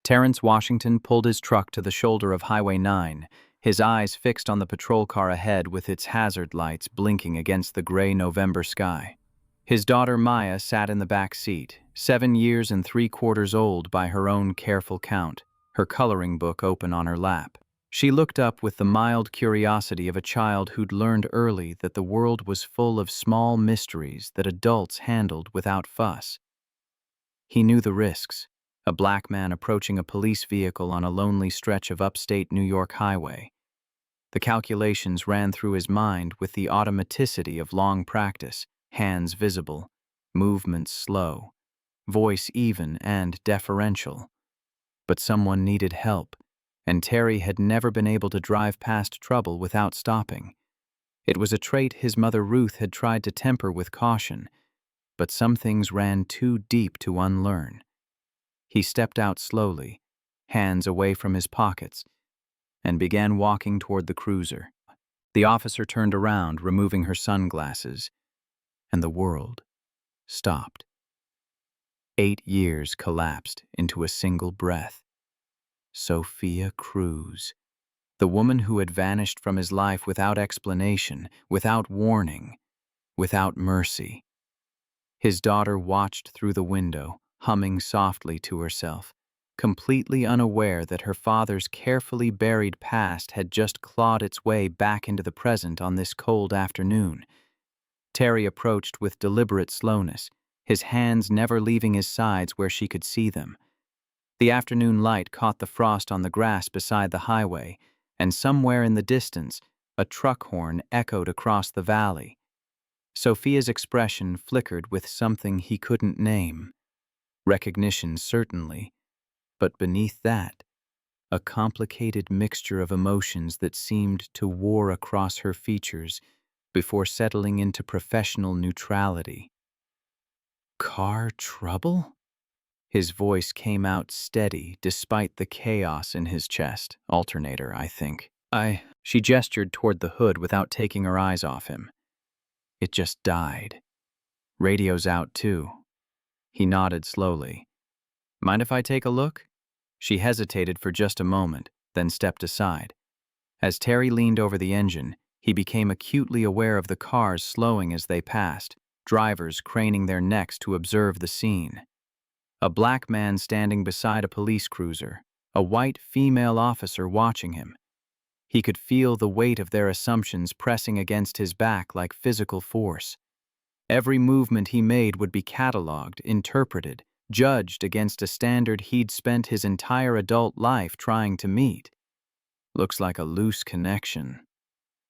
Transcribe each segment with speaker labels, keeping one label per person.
Speaker 1: Terrence Washington pulled his truck to the shoulder of Highway 9, his eyes fixed on the patrol car ahead with its hazard lights blinking against the gray November sky. His daughter Maya sat in the back seat, 7 years and 3/4 old by her own careful count, her coloring book open on her lap. She looked up with the mild curiosity of a child who'd learned early that the world was full of small mysteries that adults handled without fuss. He knew the risks. A black man approaching a police vehicle on a lonely stretch of upstate New York highway. The calculations ran through his mind with the automaticity of long practice, hands visible, movements slow, voice even and deferential. But someone needed help, and Terry had never been able to drive past trouble without stopping. It was a trait his mother Ruth had tried to temper with caution, but some things ran too deep to unlearn. He stepped out slowly, hands away from his pockets, and began walking toward the cruiser. The officer turned around, removing her sunglasses, and the world stopped. 8 years collapsed into a single breath. Sophia Cruz, the woman who had vanished from his life without explanation, without warning, without mercy. His daughter watched through the window, humming softly to herself, completely unaware that her father's carefully buried past had just clawed its way back into the present on this cold afternoon. Terry approached with deliberate slowness, his hands never leaving his sides where she could see them. The afternoon light caught the frost on the grass beside the highway, and somewhere in the distance, a truck horn echoed across the valley. Sophia's expression flickered with something he couldn't name. Recognition, certainly, but beneath that, a complicated mixture of emotions that seemed to war across her features before settling into professional neutrality. Car trouble? His voice came out steady despite the chaos in his chest. Alternator, I think. She gestured toward the hood without taking her eyes off him. It just died. Radio's out, too. He nodded slowly. Mind if I take a look? She hesitated for just a moment, then stepped aside. As Terry leaned over the engine, he became acutely aware of the cars slowing as they passed, drivers craning their necks to observe the scene. A black man standing beside a police cruiser, a white female officer watching him. He could feel the weight of their assumptions pressing against his back like physical force. Every movement he made would be catalogued, interpreted, judged against a standard he'd spent his entire adult life trying to meet. Looks like a loose connection.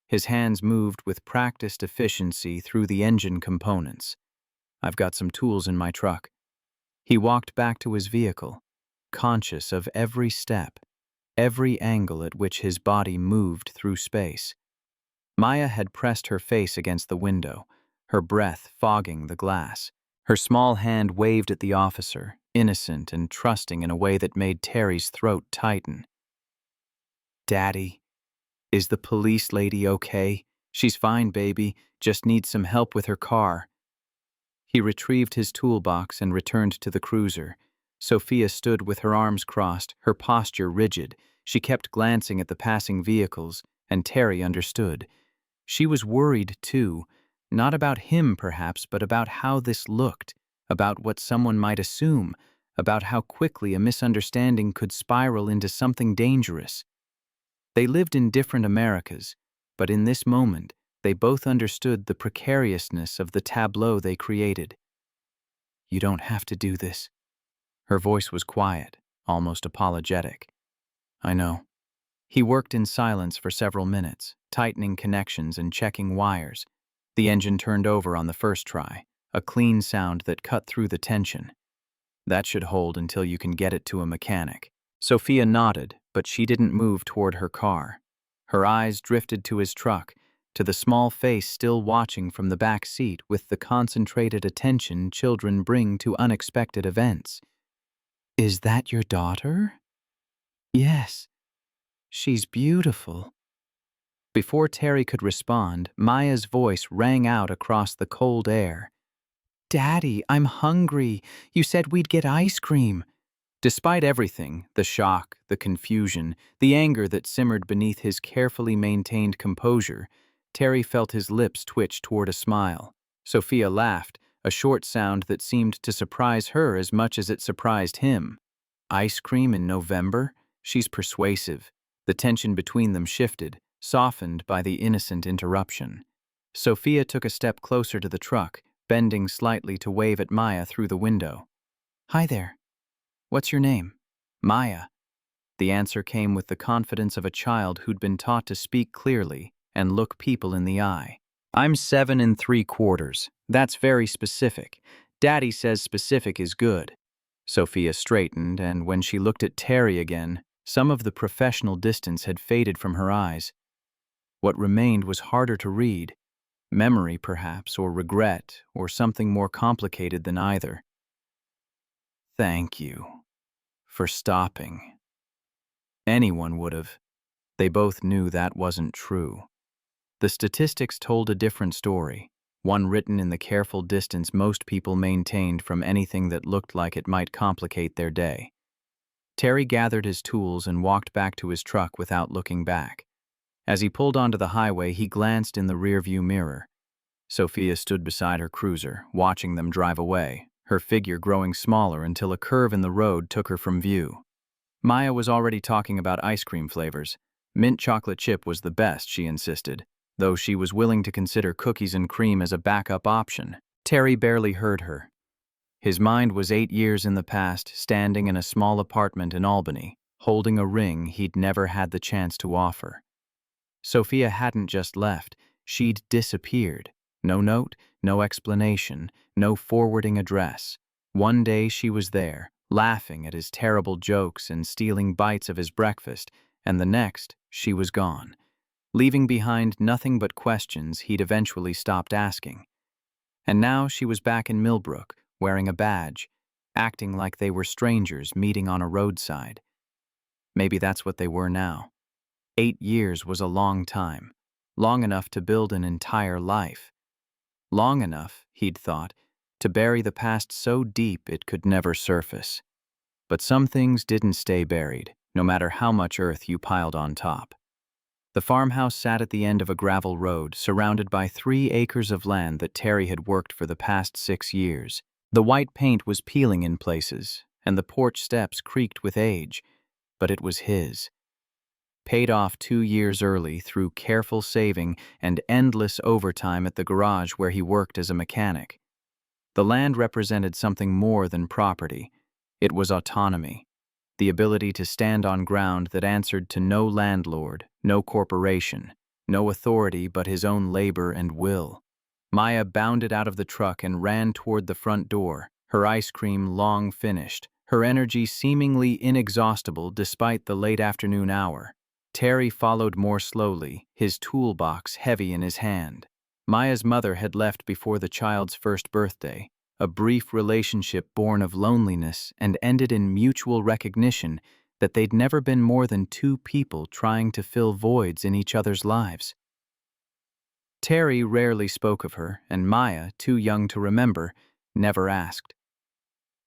Speaker 1: His hands moved with practiced efficiency through the engine components. I've got some tools in my truck. He walked back to his vehicle, conscious of every step, every angle at which his body moved through space. Maya had pressed her face against the window, her breath fogging the glass. Her small hand waved at the officer, innocent and trusting in a way that made Terry's throat tighten. Daddy, is the police lady okay? She's fine, baby, just needs some help with her car. He retrieved his toolbox and returned to the cruiser. Sophia stood with her arms crossed, her posture rigid. She kept glancing at the passing vehicles, and Terry understood. She was worried, too, not about him, perhaps, but about how this looked, about what someone might assume, about how quickly a misunderstanding could spiral into something dangerous. They lived in different Americas, but in this moment, they both understood the precariousness of the tableau they created. You don't have to do this. Her voice was quiet, almost apologetic. I know. He worked in silence for several minutes, tightening connections and checking wires. The engine turned over on the first try, a clean sound that cut through the tension. That should hold until you can get it to a mechanic. Sophia nodded, but she didn't move toward her car. Her eyes drifted to his truck, to the small face still watching from the back seat with the concentrated attention children bring to unexpected events. Is that your daughter? Yes. She's beautiful. Before Terry could respond, Maya's voice rang out across the cold air. Daddy, I'm hungry. You said we'd get ice cream. Despite everything, the shock, the confusion, the anger that simmered beneath his carefully maintained composure, Terry felt his lips twitch toward a smile. Sophia laughed, a short sound that seemed to surprise her as much as it surprised him. Ice cream in November? She's persuasive. The tension between them shifted, softened by the innocent interruption. Sophia took a step closer to the truck, bending slightly to wave at Maya through the window. "Hi there. What's your name?" "Maya." The answer came with the confidence of a child who'd been taught to speak clearly and look people in the eye. "I'm 7 3/4. That's very specific. Daddy says specific is good." Sophia straightened, and when she looked at Terry again, some of the professional distance had faded from her eyes. What remained was harder to read. Memory, perhaps, or regret, or something more complicated than either. "Thank you for stopping." Anyone would have. They both knew that wasn't true. The statistics told a different story, one written in the careful distance most people maintained from anything that looked like it might complicate their day. Terry gathered his tools and walked back to his truck without looking back. As he pulled onto the highway, he glanced in the rearview mirror. Sophia stood beside her cruiser, watching them drive away, her figure growing smaller until a curve in the road took her from view. Maya was already talking about ice cream flavors. Mint chocolate chip was the best, she insisted, though she was willing to consider cookies and cream as a backup option. Terry barely heard her. His mind was 8 years in the past, standing in a small apartment in Albany, holding a ring he'd never had the chance to offer. Sophia hadn't just left, she'd disappeared. No note, no explanation, no forwarding address. One day she was there, laughing at his terrible jokes and stealing bites of his breakfast, and the next, she was gone, leaving behind nothing but questions he'd eventually stopped asking. And now she was back in Millbrook, wearing a badge, acting like they were strangers meeting on a roadside. Maybe that's what they were now. 8 years was a long time, long enough to build an entire life. Long enough, he'd thought, to bury the past so deep it could never surface. But some things didn't stay buried, no matter how much earth you piled on top. The farmhouse sat at the end of a gravel road, surrounded by 3 acres of land that Terry had worked for the past 6 years. The white paint was peeling in places, and the porch steps creaked with age, but it was his. Paid off 2 years early through careful saving and endless overtime at the garage where he worked as a mechanic. The land represented something more than property. It was autonomy, the ability to stand on ground that answered to no landlord, no corporation, no authority but his own labor and will. Maya bounded out of the truck and ran toward the front door, her ice cream long finished, her energy seemingly inexhaustible despite the late afternoon hour. Terry followed more slowly, his toolbox heavy in his hand. Maya's mother had left before the child's first birthday, a brief relationship born of loneliness and ended in mutual recognition that they'd never been more than 2 people trying to fill voids in each other's lives. Terry rarely spoke of her, and Maya, too young to remember, never asked.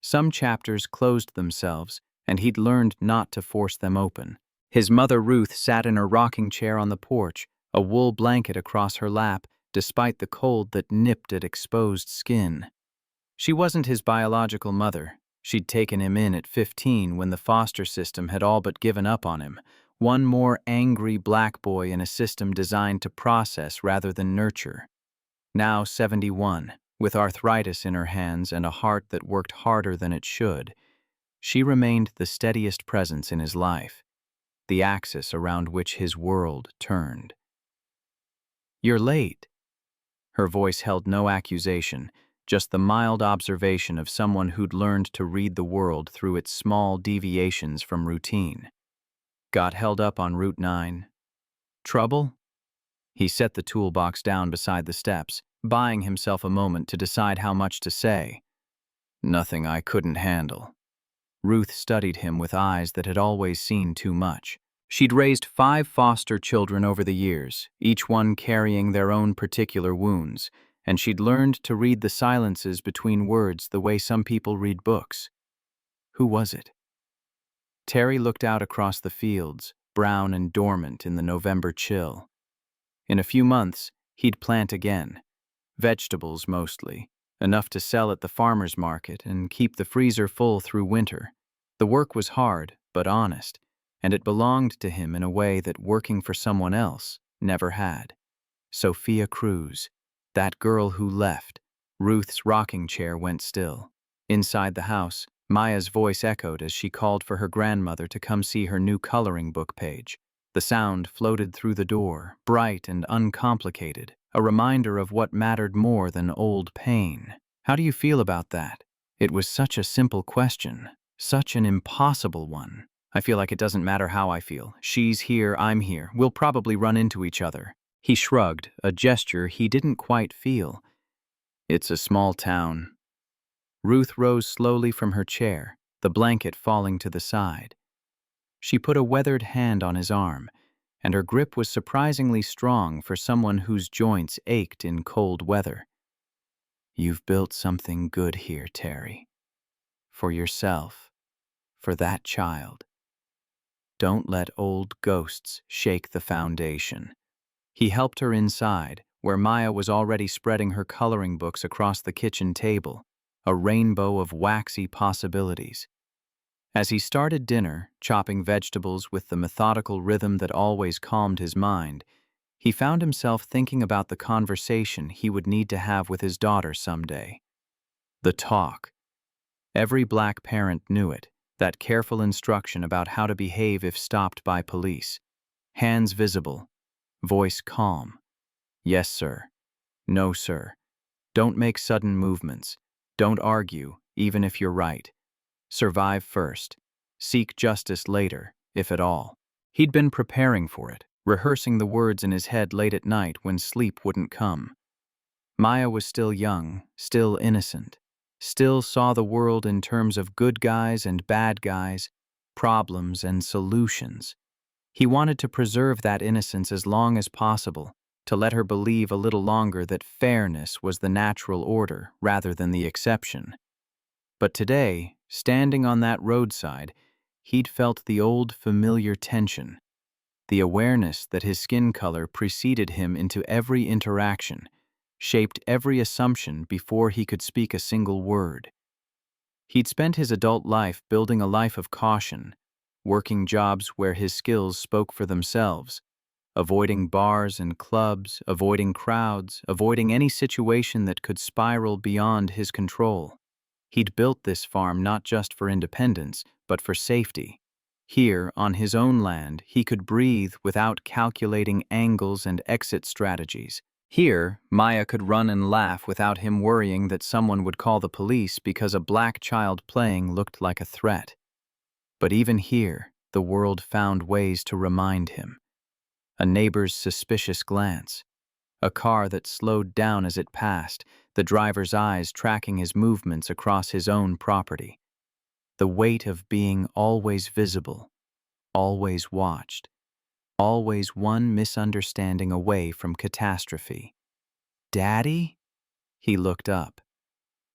Speaker 1: Some chapters closed themselves, and he'd learned not to force them open. His mother Ruth sat in her rocking chair on the porch, a wool blanket across her lap, despite the cold that nipped at exposed skin. She wasn't his biological mother. She'd taken him in at 15 when the foster system had all but given up on him, one more angry black boy in a system designed to process rather than nurture. Now 71, with arthritis in her hands and a heart that worked harder than it should, she remained the steadiest presence in his life, the axis around which his world turned. "You're late." Her voice held no accusation, just the mild observation of someone who'd learned to read the world through its small deviations from routine. "Got held up on Route 9. Trouble?" He set the toolbox down beside the steps, buying himself a moment to decide how much to say. "Nothing I couldn't handle." Ruth studied him with eyes that had always seen too much. She'd raised 5 foster children over the years, each one carrying their own particular wounds, and she'd learned to read the silences between words the way some people read books. Who was it? Terry looked out across the fields, brown and dormant in the November chill. In a few months, he'd plant again. Vegetables mostly, enough to sell at the farmer's market and keep the freezer full through winter. The work was hard, but honest, and it belonged to him in a way that working for someone else never had. Sophia Cruz, that girl who left. Ruth's rocking chair went still. Inside the house, Maya's voice echoed as she called for her grandmother to come see her new coloring book page. The sound floated through the door, bright and uncomplicated, a reminder of what mattered more than old pain. How do you feel about that? It was such a simple question, such an impossible one. I feel like it doesn't matter how I feel. She's here, I'm here. We'll probably run into each other. He shrugged, a gesture he didn't quite feel. It's a small town. Ruth rose slowly from her chair, the blanket falling to the side. She put a weathered hand on his arm, and her grip was surprisingly strong for someone whose joints ached in cold weather. You've built something good here, Terry. For yourself, for that child. Don't let old ghosts shake the foundation. He helped her inside, where Maya was already spreading her coloring books across the kitchen table, a rainbow of waxy possibilities. As he started dinner, chopping vegetables with the methodical rhythm that always calmed his mind, he found himself thinking about the conversation he would need to have with his daughter someday. The talk. Every black parent knew it, that careful instruction about how to behave if stopped by police. Hands visible, voice calm. Yes, sir. No, sir. Don't make sudden movements. Don't argue, even if you're right. Survive first. Seek justice later, if at all. He'd been preparing for it, rehearsing the words in his head late at night when sleep wouldn't come. Maya was still young, still innocent, still saw the world in terms of good guys and bad guys, problems and solutions. He wanted to preserve that innocence as long as possible, to let her believe a little longer that fairness was the natural order rather than the exception. But today, standing on that roadside, he'd felt the old familiar tension, the awareness that his skin color preceded him into every interaction, shaped every assumption before he could speak a single word. He'd spent his adult life building a life of caution, working jobs where his skills spoke for themselves, avoiding bars and clubs, avoiding crowds, avoiding any situation that could spiral beyond his control. He'd built this farm not just for independence, but for safety. Here, on his own land, he could breathe without calculating angles and exit strategies. Here, Maya could run and laugh without him worrying that someone would call the police because a black child playing looked like a threat. But even here, the world found ways to remind him. A neighbor's suspicious glance, a car that slowed down as it passed, the driver's eyes tracking his movements across his own property. The weight of being always visible, always watched, always one misunderstanding away from catastrophe. Daddy? He looked up.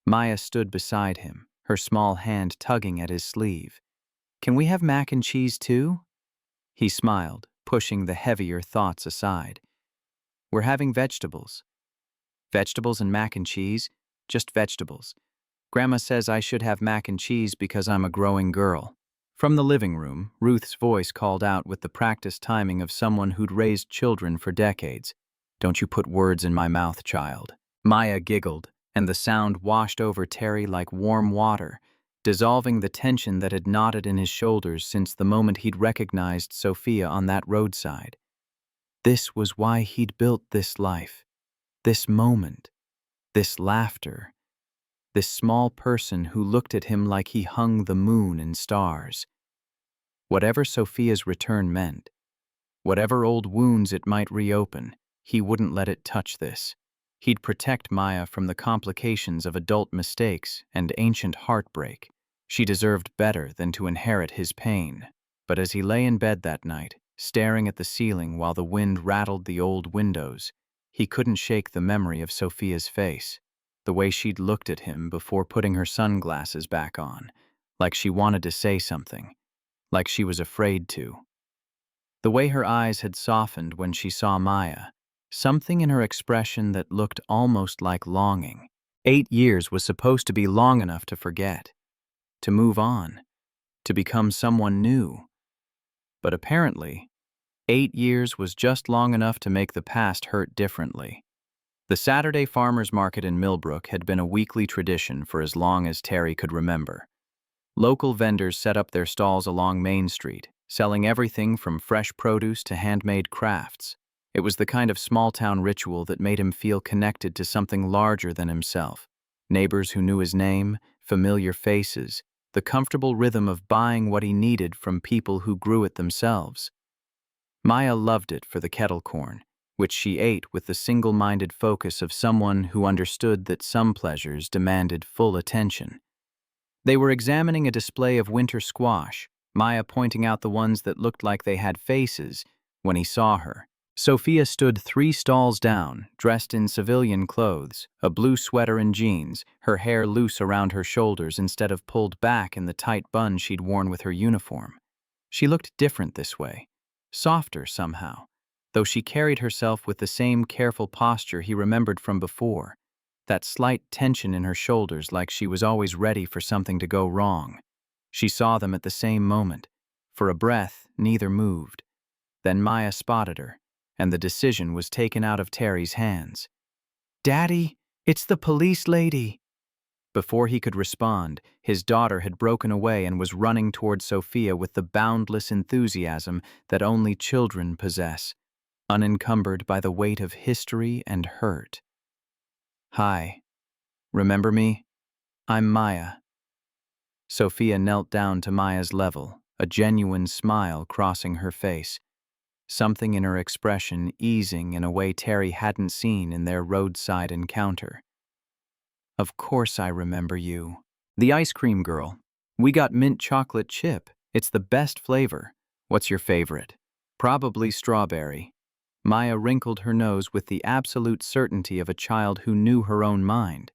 Speaker 1: Maya stood beside him, her small hand tugging at his sleeve. Can we have mac and cheese too? He smiled, pushing the heavier thoughts aside. We're having vegetables. Vegetables and mac and cheese? Just vegetables. Grandma says I should have mac and cheese because I'm a growing girl. From the living room, Ruth's voice called out with the practiced timing of someone who'd raised children for decades. Don't you put words in my mouth, child. Maya giggled, and the sound washed over Terry like warm water, dissolving the tension that had knotted in his shoulders since the moment he'd recognized Sophia on that roadside. This was why he'd built this life, this moment, this laughter, this small person who looked at him like he hung the moon and stars. Whatever Sophia's return meant, whatever old wounds it might reopen, he wouldn't let it touch this. He'd protect Maya from the complications of adult mistakes and ancient heartbreak. She deserved better than to inherit his pain. But as he lay in bed that night, staring at the ceiling while the wind rattled the old windows, he couldn't shake the memory of Sophia's face, the way she'd looked at him before putting her sunglasses back on, like she wanted to say something, like she was afraid to. The way her eyes had softened when she saw Maya, something in her expression that looked almost like longing. 8 years was supposed to be long enough to forget, to move on, to become someone new. But apparently, 8 years was just long enough to make the past hurt differently. The Saturday farmers market in Millbrook had been a weekly tradition for as long as Terry could remember. Local vendors set up their stalls along Main Street, selling everything from fresh produce to handmade crafts. It was the kind of small-town ritual that made him feel connected to something larger than himself. Neighbors who knew his name, familiar faces, the comfortable rhythm of buying what he needed from people who grew it themselves. Maya loved it for the kettle corn, which she ate with the single-minded focus of someone who understood that some pleasures demanded full attention. They were examining a display of winter squash, Maya pointing out the ones that looked like they had faces, when he saw her. Sophia stood 3 stalls down, dressed in civilian clothes, a blue sweater and jeans, her hair loose around her shoulders instead of pulled back in the tight bun she'd worn with her uniform. She looked different this way, softer somehow, though she carried herself with the same careful posture he remembered from before, that slight tension in her shoulders like she was always ready for something to go wrong. She saw them at the same moment. For a breath, neither moved. Then Maya spotted her, and the decision was taken out of Terry's hands. "Daddy, it's the police lady." Before he could respond, his daughter had broken away and was running toward Sophia with the boundless enthusiasm that only children possess, unencumbered by the weight of history and hurt. "Hi. Remember me? I'm Maya." Sophia knelt down to Maya's level, a genuine smile crossing her face, something in her expression easing in a way Terry hadn't seen in their roadside encounter. "Of course I remember you. The ice cream girl. We got mint chocolate chip. It's the best flavor. What's your favorite?" "Probably strawberry." Maya wrinkled her nose with the absolute certainty of a child who knew her own mind.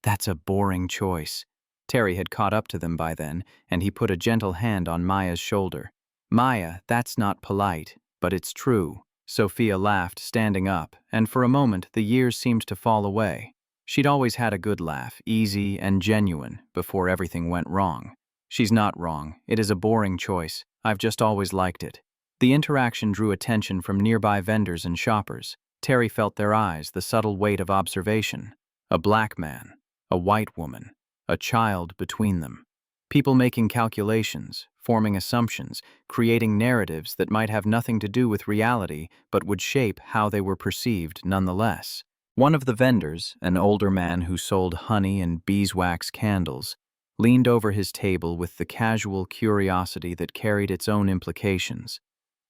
Speaker 1: "That's a boring choice." Terry had caught up to them by then, and he put a gentle hand on Maya's shoulder. "Maya, that's not polite, but it's true." Sophia laughed, standing up, and for a moment the years seemed to fall away. She'd always had a good laugh, easy and genuine, before everything went wrong. "She's not wrong. It is a boring choice. I've just always liked it." The interaction drew attention from nearby vendors and shoppers. Terry felt their eyes, the subtle weight of observation. A black man, a white woman, a child between them. People making calculations, forming assumptions, creating narratives that might have nothing to do with reality but would shape how they were perceived nonetheless. One of the vendors, an older man who sold honey and beeswax candles, leaned over his table with the casual curiosity that carried its own implications.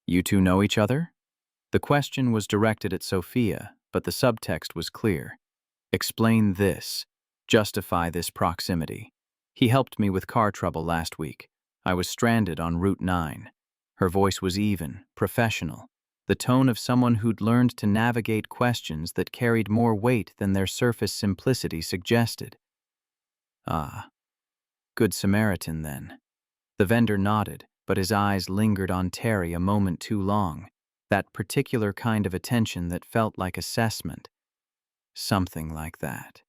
Speaker 1: "You two know each other?" The question was directed at Sophia, but the subtext was clear. "Explain this. Justify this proximity. He helped me with car trouble last week. I was stranded on Route 9. Her voice was even, professional, the tone of someone who'd learned to navigate questions that carried more weight than their surface simplicity suggested. "Ah, Good Samaritan, then." The vendor nodded, but his eyes lingered on Terry a moment too long, that particular kind of attention that felt like assessment. "Something like that."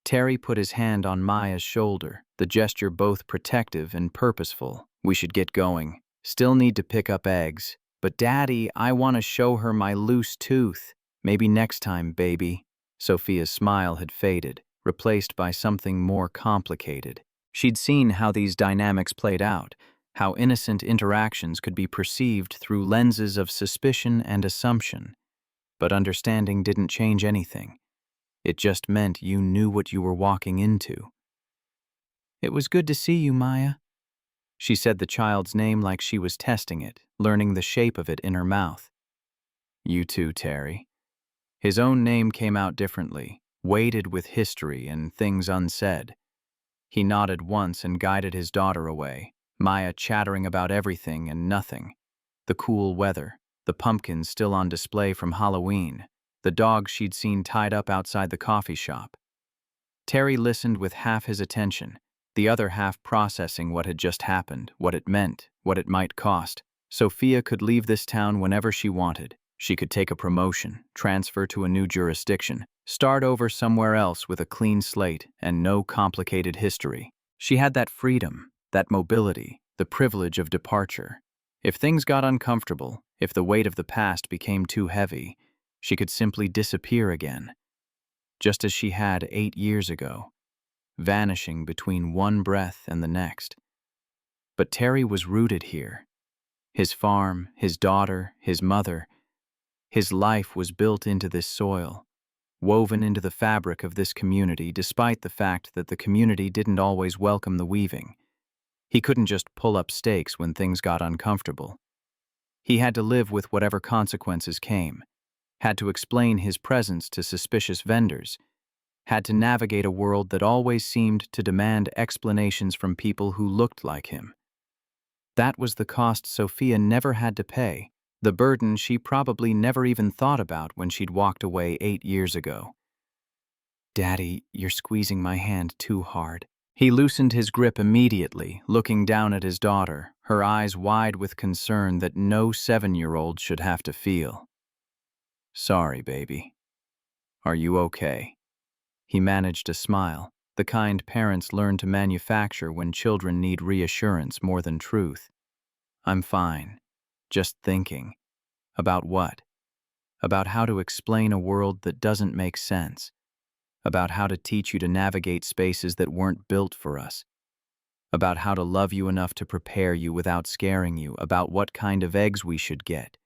Speaker 1: Terry put his hand on Maya's shoulder, the gesture both protective and purposeful. "We should get going. Still need to pick up eggs. But Daddy, I want to show her my loose tooth." "Maybe next time, baby." Sophia's smile had faded, replaced by something more complicated. She'd seen how these dynamics played out, how innocent interactions could be perceived through lenses of suspicion and assumption. But understanding didn't change anything. It just meant you knew what you were walking into. "It was good to see you, Maya." She said the child's name like she was testing it, learning the shape of it in her mouth. "You too, Terry." His own name came out differently, weighted with history and things unsaid. He nodded once and guided his daughter away, Maya chattering about everything and nothing. The cool weather, the pumpkins still on display from Halloween, the dog she'd seen tied up outside the coffee shop. Terry listened with half his attention, the other half processing what had just happened, what it meant, what it might cost. Sophia could leave this town whenever she wanted. She could take a promotion, transfer to a new jurisdiction, start over somewhere else with a clean slate and no complicated history. She had that freedom, that mobility, the privilege of departure. If things got uncomfortable, if the weight of the past became too heavy, she could simply disappear again, just as she had 8 years ago, vanishing between one breath and the next. But Terry was rooted here. His farm, his daughter, his mother, his life was built into this soil, woven into the fabric of this community, despite the fact that the community didn't always welcome the weaving. He couldn't just pull up stakes when things got uncomfortable. He had to live with whatever consequences came, had to explain his presence to suspicious vendors, had to navigate a world that always seemed to demand explanations from people who looked like him. That was the cost Sophia never had to pay, the burden she probably never even thought about when she'd walked away 8 years ago. "Daddy, you're squeezing my hand too hard." He loosened his grip immediately, looking down at his daughter, her eyes wide with concern that no 7-year-old should have to feel. "Sorry, baby. Are you okay?" He managed a smile, the kind parents learn to manufacture when children need reassurance more than truth. "I'm fine. Just thinking." About what? About how to explain a world that doesn't make sense. About how to teach you to navigate spaces that weren't built for us. About how to love you enough to prepare you without scaring you. About what kind of eggs we should get.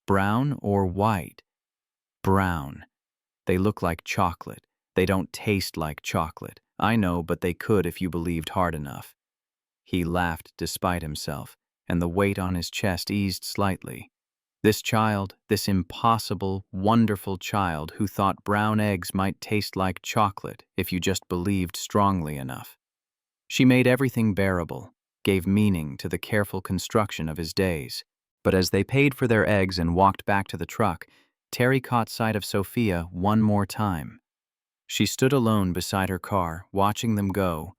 Speaker 1: Brown or white? Brown. They look like chocolate. They don't taste like chocolate. I know, but they could if you believed hard enough. He laughed despite himself, and the weight on his chest eased slightly. This child, this impossible, wonderful child who thought brown eggs might taste like chocolate if you just believed strongly enough. She made everything bearable, gave meaning to the careful construction of his days. But as they paid for their eggs and walked back to the truck, Terry caught sight of Sophia one more time. She stood alone beside her car, watching them go,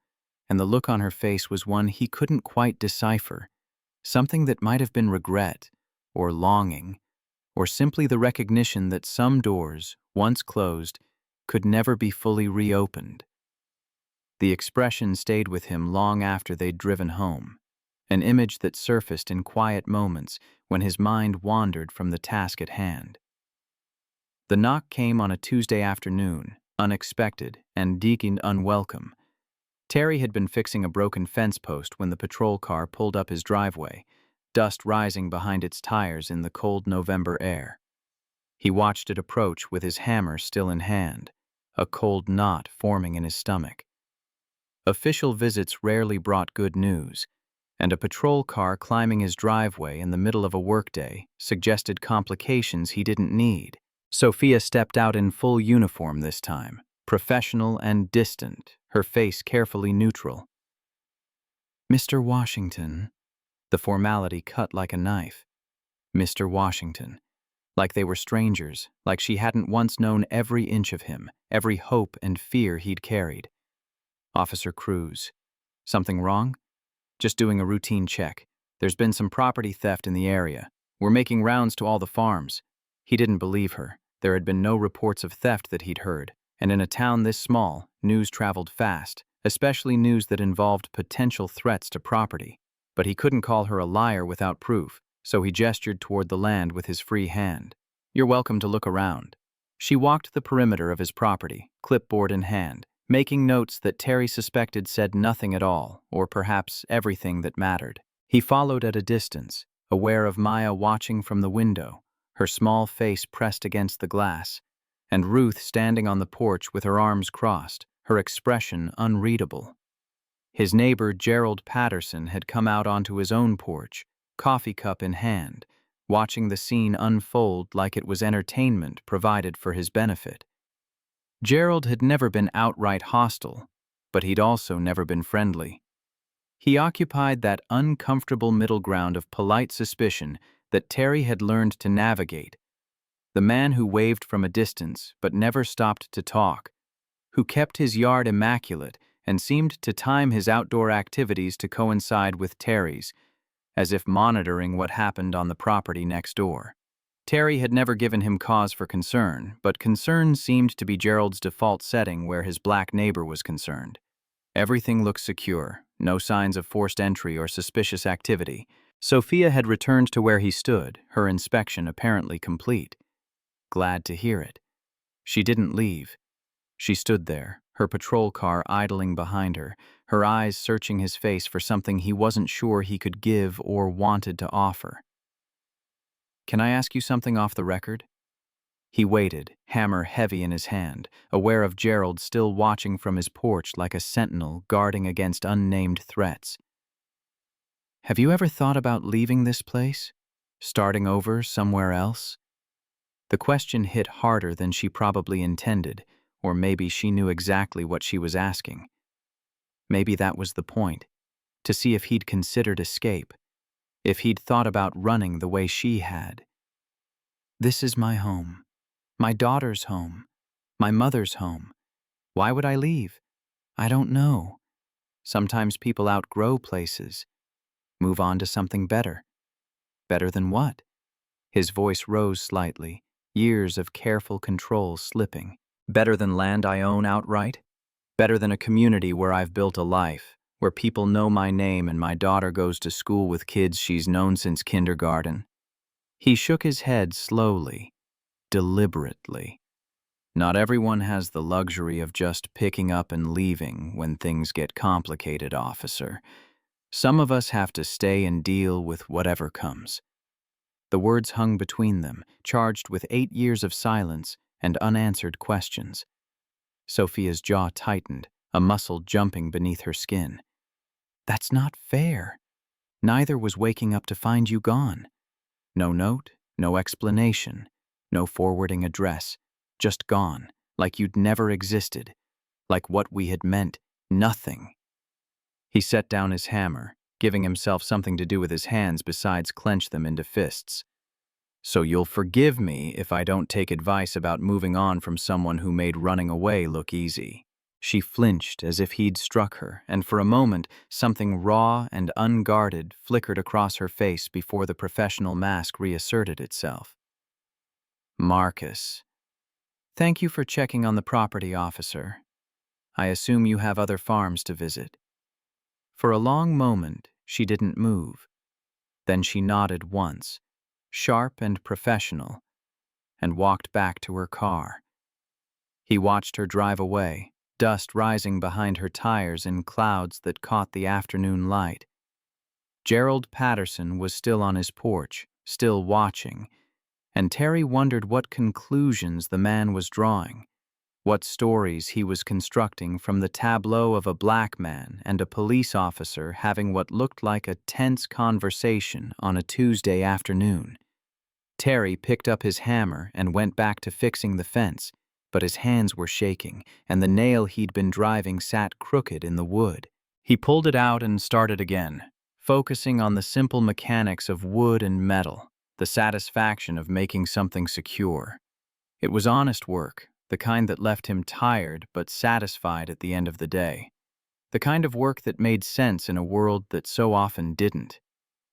Speaker 1: and the look on her face was one he couldn't quite decipher, something that might have been regret, or longing, or simply the recognition that some doors, once closed, could never be fully reopened. The expression stayed with him long after they'd driven home, an image that surfaced in quiet moments when his mind wandered from the task at hand. The knock came on a Tuesday afternoon, unexpected and deemed unwelcome. Terry had been fixing a broken fence post when the patrol car pulled up his driveway, dust rising behind its tires in the cold November air. He watched it approach with his hammer still in hand, a cold knot forming in his stomach. Official visits rarely brought good news, and a patrol car climbing his driveway in the middle of a workday suggested complications he didn't need. Sophia stepped out in full uniform this time, professional and distant, her face carefully neutral. "Mr. Washington." The formality cut like a knife. Mr. Washington. Like they were strangers, like she hadn't once known every inch of him, every hope and fear he'd carried. "Officer Cruz. Something wrong?" "Just doing a routine check. There's been some property theft in the area. We're making rounds to all the farms." He didn't believe her. There had been no reports of theft that he'd heard, and in a town this small, news traveled fast, especially news that involved potential threats to property. But he couldn't call her a liar without proof, so he gestured toward the land with his free hand. "You're welcome to look around." She walked the perimeter of his property, clipboard in hand, making notes that Terry suspected said nothing at all, or perhaps everything that mattered. He followed at a distance, aware of Maya watching from the window, her small face pressed against the glass, and Ruth standing on the porch with her arms crossed, her expression unreadable. His neighbor Gerald Patterson had come out onto his own porch, coffee cup in hand, watching the scene unfold like it was entertainment provided for his benefit. Gerald had never been outright hostile, but he'd also never been friendly. He occupied that uncomfortable middle ground of polite suspicion that Terry had learned to navigate, the man who waved from a distance but never stopped to talk, who kept his yard immaculate and seemed to time his outdoor activities to coincide with Terry's, as if monitoring what happened on the property next door. Terry had never given him cause for concern, but concern seemed to be Gerald's default setting where his black neighbor was concerned. Everything looked secure, no signs of forced entry or suspicious activity. Sophia had returned to where he stood, her inspection apparently complete. Glad to hear it. She didn't leave. She stood there, her patrol car idling behind her eyes searching his face for something he wasn't sure he could give or wanted to offer. "Can I ask you something off the record?" He waited, hammer heavy in his hand, aware of Gerald still watching from his porch like a sentinel guarding against unnamed threats. "Have you ever thought about leaving this place? Starting over somewhere else?" The question hit harder than she probably intended, or maybe she knew exactly what she was asking. Maybe that was the point, to see if he'd considered escape, if he'd thought about running the way she had. "This is my home. My daughter's home. My mother's home. Why would I leave? I don't know. Sometimes people outgrow places, move on to something better." "Better than what?" His voice rose slightly, years of careful control slipping. "Better than land I own outright? Better than a community where I've built a life, where people know my name and my daughter goes to school with kids she's known since kindergarten?" He shook his head slowly, deliberately. "Not everyone has the luxury of just picking up and leaving when things get complicated, officer. Some of us have to stay and deal with whatever comes." The words hung between them, charged with 8 years of silence and unanswered questions. Sophia's jaw tightened, a muscle jumping beneath her skin. "That's not fair. Neither was waking up to find you gone. No note, no explanation, no forwarding address, just gone, like you'd never existed, like what we had meant nothing." He set down his hammer, giving himself something to do with his hands besides clench them into fists. "So you'll forgive me if I don't take advice about moving on from someone who made running away look easy." She flinched as if he'd struck her, and for a moment, something raw and unguarded flickered across her face before the professional mask reasserted itself. "Marcus. Thank you for checking on the property, officer. I assume you have other farms to visit." For a long moment, she didn't move. Then she nodded once, sharp and professional, and walked back to her car. He watched her drive away, dust rising behind her tires in clouds that caught the afternoon light. Gerald Patterson was still on his porch, still watching, and Terry wondered what conclusions the man was drawing, what stories he was constructing from the tableau of a black man and a police officer having what looked like a tense conversation on a Tuesday afternoon. Terry picked up his hammer and went back to fixing the fence, but his hands were shaking, and the nail he'd been driving sat crooked in the wood. He pulled it out and started again, focusing on the simple mechanics of wood and metal, the satisfaction of making something secure. It was honest work, the kind that left him tired but satisfied at the end of the day. The kind of work that made sense in a world that so often didn't.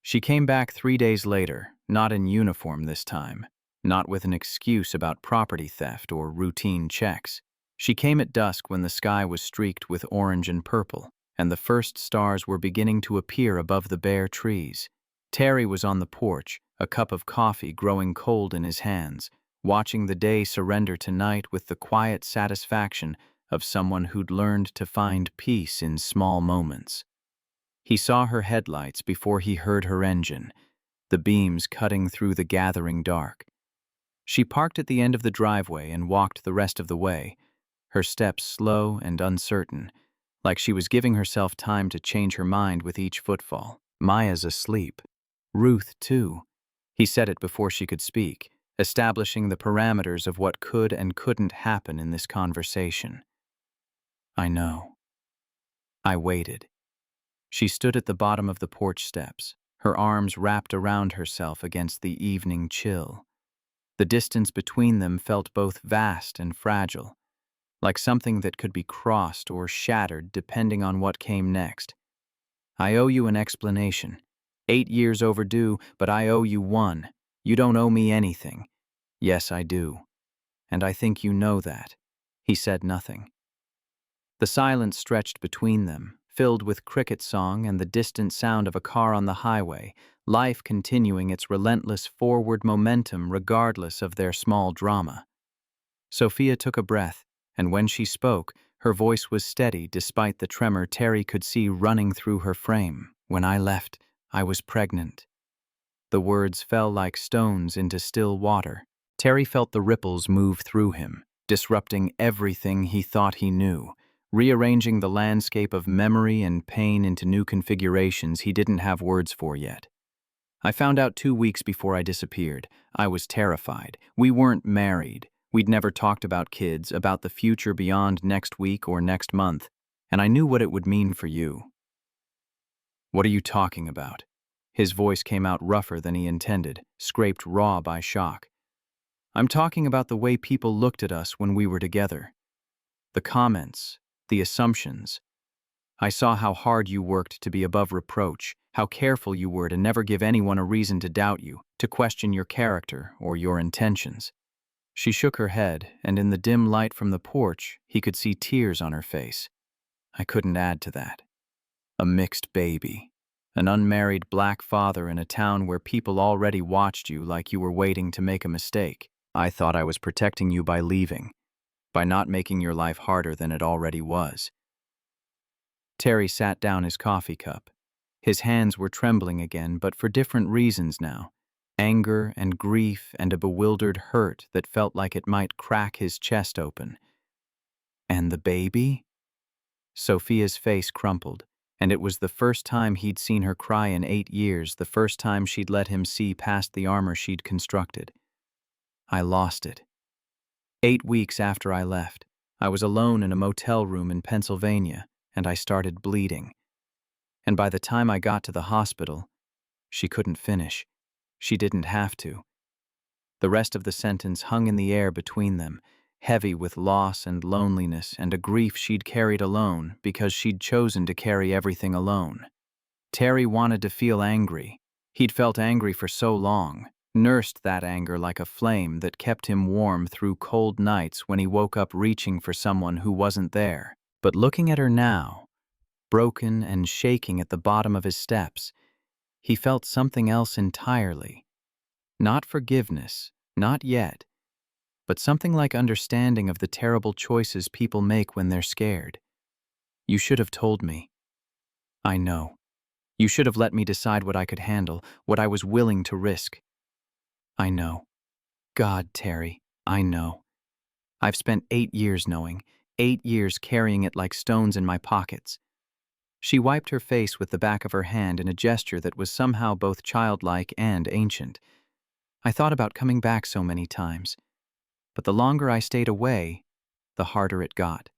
Speaker 1: She came back 3 days later, not in uniform this time, not with an excuse about property theft or routine checks. She came at dusk when the sky was streaked with orange and purple, and the first stars were beginning to appear above the bare trees. Terry was on the porch, a cup of coffee growing cold in his hands, watching the day surrender to night with the quiet satisfaction of someone who'd learned to find peace in small moments. He saw her headlights before he heard her engine, the beams cutting through the gathering dark. She parked at the end of the driveway and walked the rest of the way, her steps slow and uncertain, like she was giving herself time to change her mind with each footfall. "Maya's asleep. Ruth, too." He said it before she could speak, establishing the parameters of what could and couldn't happen in this conversation. "I know." I waited. She stood at the bottom of the porch steps, her arms wrapped around herself against the evening chill. The distance between them felt both vast and fragile, like something that could be crossed or shattered depending on what came next. "I owe you an explanation." 8 years overdue, but I owe you one. You don't owe me anything. Yes, I do. And I think you know that. He said nothing. The silence stretched between them, filled with cricket song and the distant sound of a car on the highway, life continuing its relentless forward momentum regardless of their small drama. Sophia took a breath, and when she spoke, her voice was steady despite the tremor Terry could see running through her frame. When I left, I was pregnant. The words fell like stones into still water. Terry felt the ripples move through him, disrupting everything he thought he knew, rearranging the landscape of memory and pain into new configurations he didn't have words for yet. I found out 2 weeks before I disappeared. I was terrified. We weren't married. We'd never talked about kids, about the future beyond next week or next month, and I knew what it would mean for you. What are you talking about? His voice came out rougher than he intended, scraped raw by shock. I'm talking about the way people looked at us when we were together. The comments, the assumptions. I saw how hard you worked to be above reproach, how careful you were to never give anyone a reason to doubt you, to question your character or your intentions. She shook her head, and in the dim light from the porch, he could see tears on her face. I couldn't add to that. A mixed baby. An unmarried black father in a town where people already watched you like you were waiting to make a mistake. I thought I was protecting you by leaving, by not making your life harder than it already was. Terry sat down his coffee cup. His hands were trembling again, but for different reasons now. Anger and grief and a bewildered hurt that felt like it might crack his chest open. And the baby? Sophia's face crumpled, and it was the first time he'd seen her cry in 8 years, the first time she'd let him see past the armor she'd constructed. I lost it. 8 weeks after I left, I was alone in a motel room in Pennsylvania, and I started bleeding. And by the time I got to the hospital, she couldn't finish. She didn't have to. The rest of the sentence hung in the air between them, heavy with loss and loneliness and a grief she'd carried alone because she'd chosen to carry everything alone. Terry wanted to feel angry. He'd felt angry for so long, nursed that anger like a flame that kept him warm through cold nights when he woke up reaching for someone who wasn't there. But looking at her now, broken and shaking at the bottom of his steps, he felt something else entirely. Not forgiveness, not yet, but something like understanding of the terrible choices people make when they're scared. You should have told me. I know. You should have let me decide what I could handle, what I was willing to risk. I know. God, Terry, I know. I've spent 8 years knowing, 8 years carrying it like stones in my pockets. She wiped her face with the back of her hand in a gesture that was somehow both childlike and ancient. I thought about coming back so many times, but the longer I stayed away, the harder it got.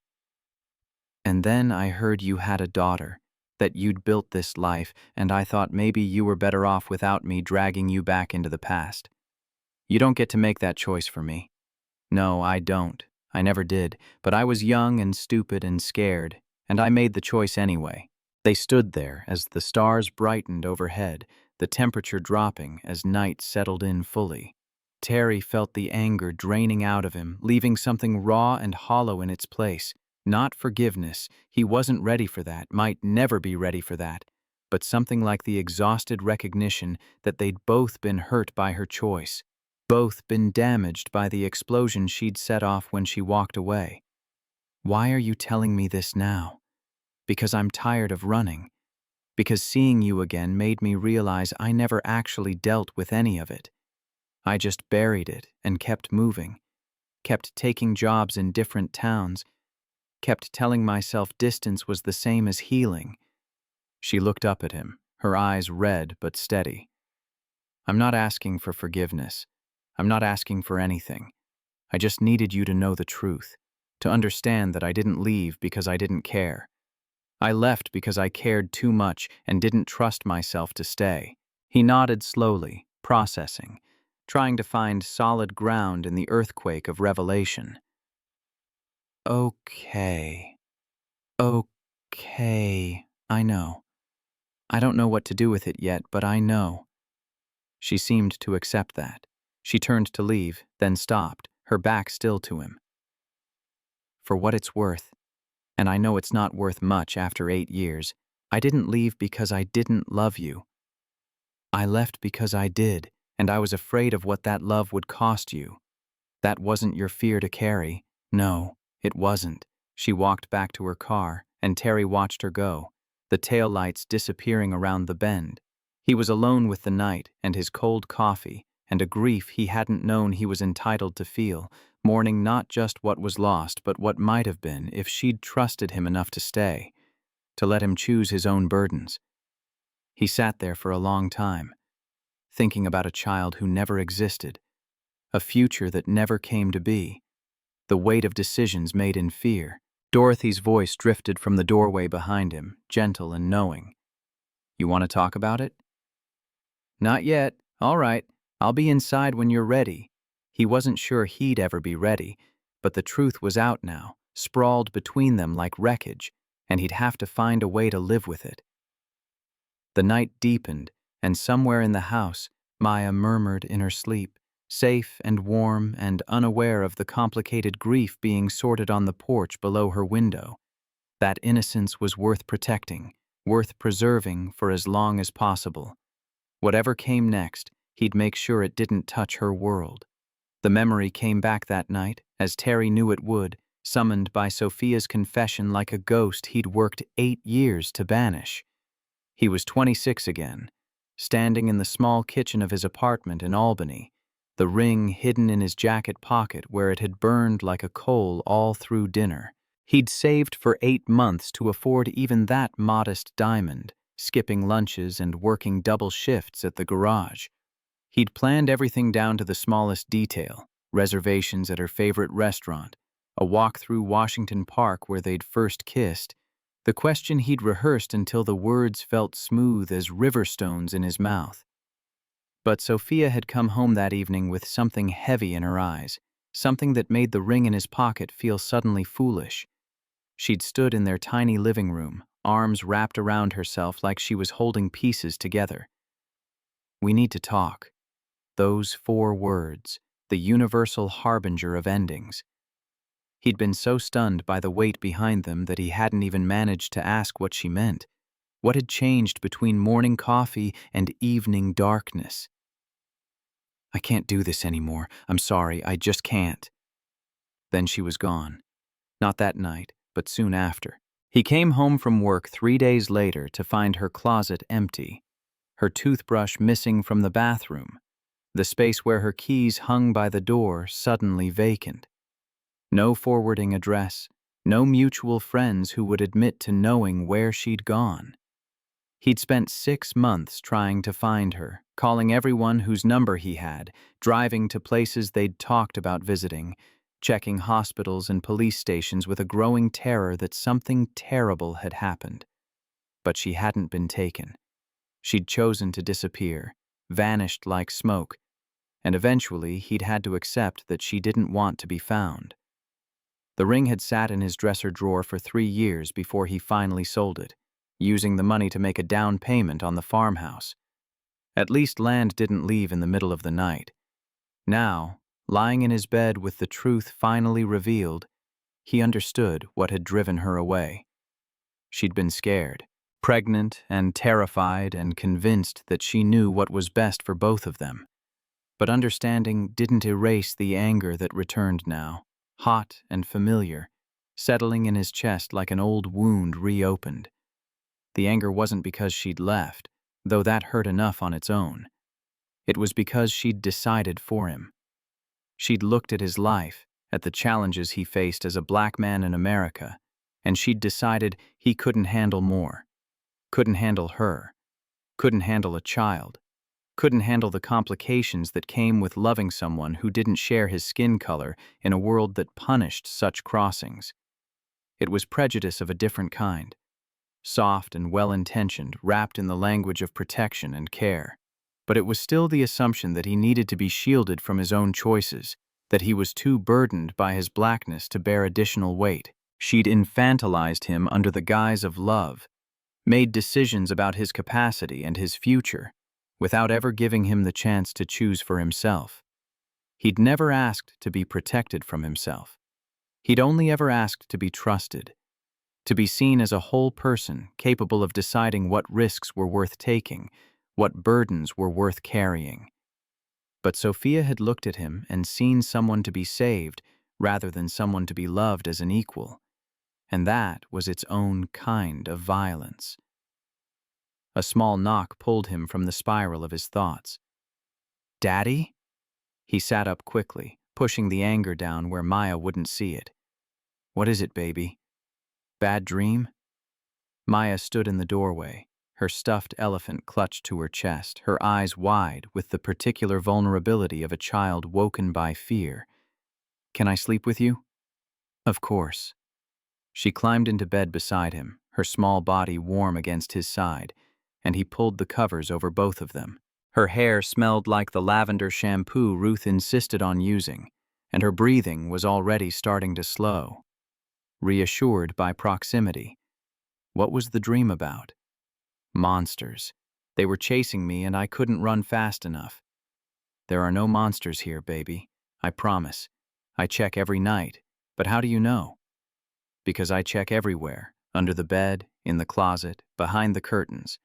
Speaker 1: And then I heard you had a daughter, that you'd built this life, and I thought maybe you were better off without me dragging you back into the past. You don't get to make that choice for me. No, I don't. I never did, but I was young and stupid and scared, and I made the choice anyway. They stood there as the stars brightened overhead, the temperature dropping as night settled in fully. Terry felt the anger draining out of him, leaving something raw and hollow in its place. Not forgiveness, he wasn't ready for that, might never be ready for that, but something like the exhausted recognition that they'd both been hurt by her choice, both been damaged by the explosion she'd set off when she walked away. Why are you telling me this now? Because I'm tired of running. Because seeing you again made me realize I never actually dealt with any of it. I just buried it and kept moving, kept taking jobs in different towns, kept telling myself distance was the same as healing. She looked up at him, her eyes red but steady. I'm not asking for forgiveness. I'm not asking for anything. I just needed you to know the truth, to understand that I didn't leave because I didn't care. I left because I cared too much and didn't trust myself to stay. He nodded slowly, processing, trying to find solid ground in the earthquake of revelation. Okay. Okay, I know. I don't know what to do with it yet, but I know." She seemed to accept that. She turned to leave, then stopped, her back still to him. "For what it's worth, and I know it's not worth much after 8 years, I didn't leave because I didn't love you. I left because I did, and I was afraid of what that love would cost you. That wasn't your fear to carry. No, it wasn't." She walked back to her car, and Terry watched her go, the taillights disappearing around the bend. He was alone with the night and his cold coffee and a grief he hadn't known he was entitled to feel, mourning not just what was lost but what might have been if she'd trusted him enough to stay, to let him choose his own burdens. He sat there for a long time, thinking about a child who never existed, a future that never came to be, the weight of decisions made in fear. Dorothy's voice drifted from the doorway behind him, gentle and knowing. "You want to talk about it?" "Not yet. All right. I'll be inside when you're ready." He wasn't sure he'd ever be ready, but the truth was out now, sprawled between them like wreckage, and he'd have to find a way to live with it. The night deepened, and somewhere in the house, Maya murmured in her sleep, safe and warm and unaware of the complicated grief being sorted on the porch below her window. That innocence was worth protecting, worth preserving for as long as possible. Whatever came next, he'd make sure it didn't touch her world. The memory came back that night, as Terry knew it would, summoned by Sophia's confession like a ghost he'd worked 8 years to banish. He was 26 again, standing in the small kitchen of his apartment in Albany, the ring hidden in his jacket pocket where it had burned like a coal all through dinner. He'd saved for 8 months to afford even that modest diamond, skipping lunches and working double shifts at the garage. He'd planned everything down to the smallest detail, reservations at her favorite restaurant, a walk through Washington Park where they'd first kissed, the question he'd rehearsed until the words felt smooth as river stones in his mouth. But Sophia had come home that evening with something heavy in her eyes, something that made the ring in his pocket feel suddenly foolish. She'd stood in their tiny living room, arms wrapped around herself like she was holding pieces together. "We need to talk." Those 4 words, the universal harbinger of endings. He'd been so stunned by the weight behind them that he hadn't even managed to ask what she meant. What had changed between morning coffee and evening darkness? "I can't do this anymore. I'm sorry, I just can't." Then she was gone. Not that night, but soon after. He came home from work 3 days later to find her closet empty, her toothbrush missing from the bathroom, the space where her keys hung by the door suddenly vacant. No forwarding address, no mutual friends who would admit to knowing where she'd gone. He'd spent 6 months trying to find her, calling everyone whose number he had, driving to places they'd talked about visiting, checking hospitals and police stations with a growing terror that something terrible had happened. But she hadn't been taken. She'd chosen to disappear, vanished like smoke, and eventually he'd had to accept that she didn't want to be found. The ring had sat in his dresser drawer for 3 years before he finally sold it, using the money to make a down payment on the farmhouse. At least land didn't leave in the middle of the night. Now, lying in his bed with the truth finally revealed, he understood what had driven her away. She'd been scared, pregnant and terrified and convinced that she knew what was best for both of them. But understanding didn't erase the anger that returned now, hot and familiar, settling in his chest like an old wound reopened. The anger wasn't because she'd left, though that hurt enough on its own. It was because she'd decided for him. She'd looked at his life, at the challenges he faced as a black man in America, and she'd decided he couldn't handle more. Couldn't handle her. Couldn't handle a child. Couldn't handle the complications that came with loving someone who didn't share his skin color in a world that punished such crossings. It was prejudice of a different kind, soft and well-intentioned, wrapped in the language of protection and care. But it was still the assumption that he needed to be shielded from his own choices, that he was too burdened by his blackness to bear additional weight. She'd infantilized him under the guise of love, made decisions about his capacity and his future, without ever giving him the chance to choose for himself. He'd never asked to be protected from himself. He'd only ever asked to be trusted, to be seen as a whole person capable of deciding what risks were worth taking, what burdens were worth carrying. But Sophia had looked at him and seen someone to be saved rather than someone to be loved as an equal, and that was its own kind of violence. A small knock pulled him from the spiral of his thoughts. "Daddy?" He sat up quickly, pushing the anger down where Maya wouldn't see it. "What is it, baby? Bad dream?" Maya stood in the doorway, her stuffed elephant clutched to her chest, her eyes wide with the particular vulnerability of a child woken by fear. "Can I sleep with you?" "Of course." She climbed into bed beside him, her small body warm against his side, and he pulled the covers over both of them. Her hair smelled like the lavender shampoo Ruth insisted on using, and her breathing was already starting to slow. Reassured by proximity. What was the dream about? Monsters. They were chasing me and I couldn't run fast enough. "There are no monsters here, baby. I promise. I check every night. But how do you know?" "Because I check everywhere. Under the bed, in the closet, behind the curtains.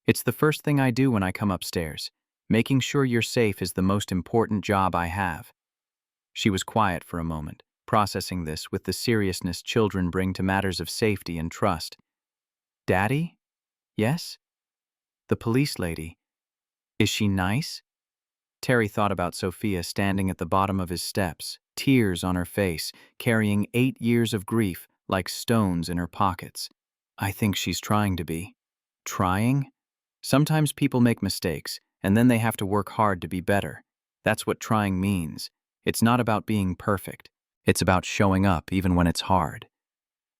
Speaker 1: It's the first thing I do when I come upstairs. Making sure you're safe is the most important job I have." She was quiet for a moment, processing this with the seriousness children bring to matters of safety and trust. "Daddy? Yes? The police lady. Is she nice?" Terry thought about Sophia standing at the bottom of his steps, tears on her face, carrying 8 years of grief like stones in her pockets. "I think she's trying to be." Trying? Sometimes people make mistakes, and then they have to work hard to be better. That's what trying means. It's not about being perfect. It's about showing up even when it's hard.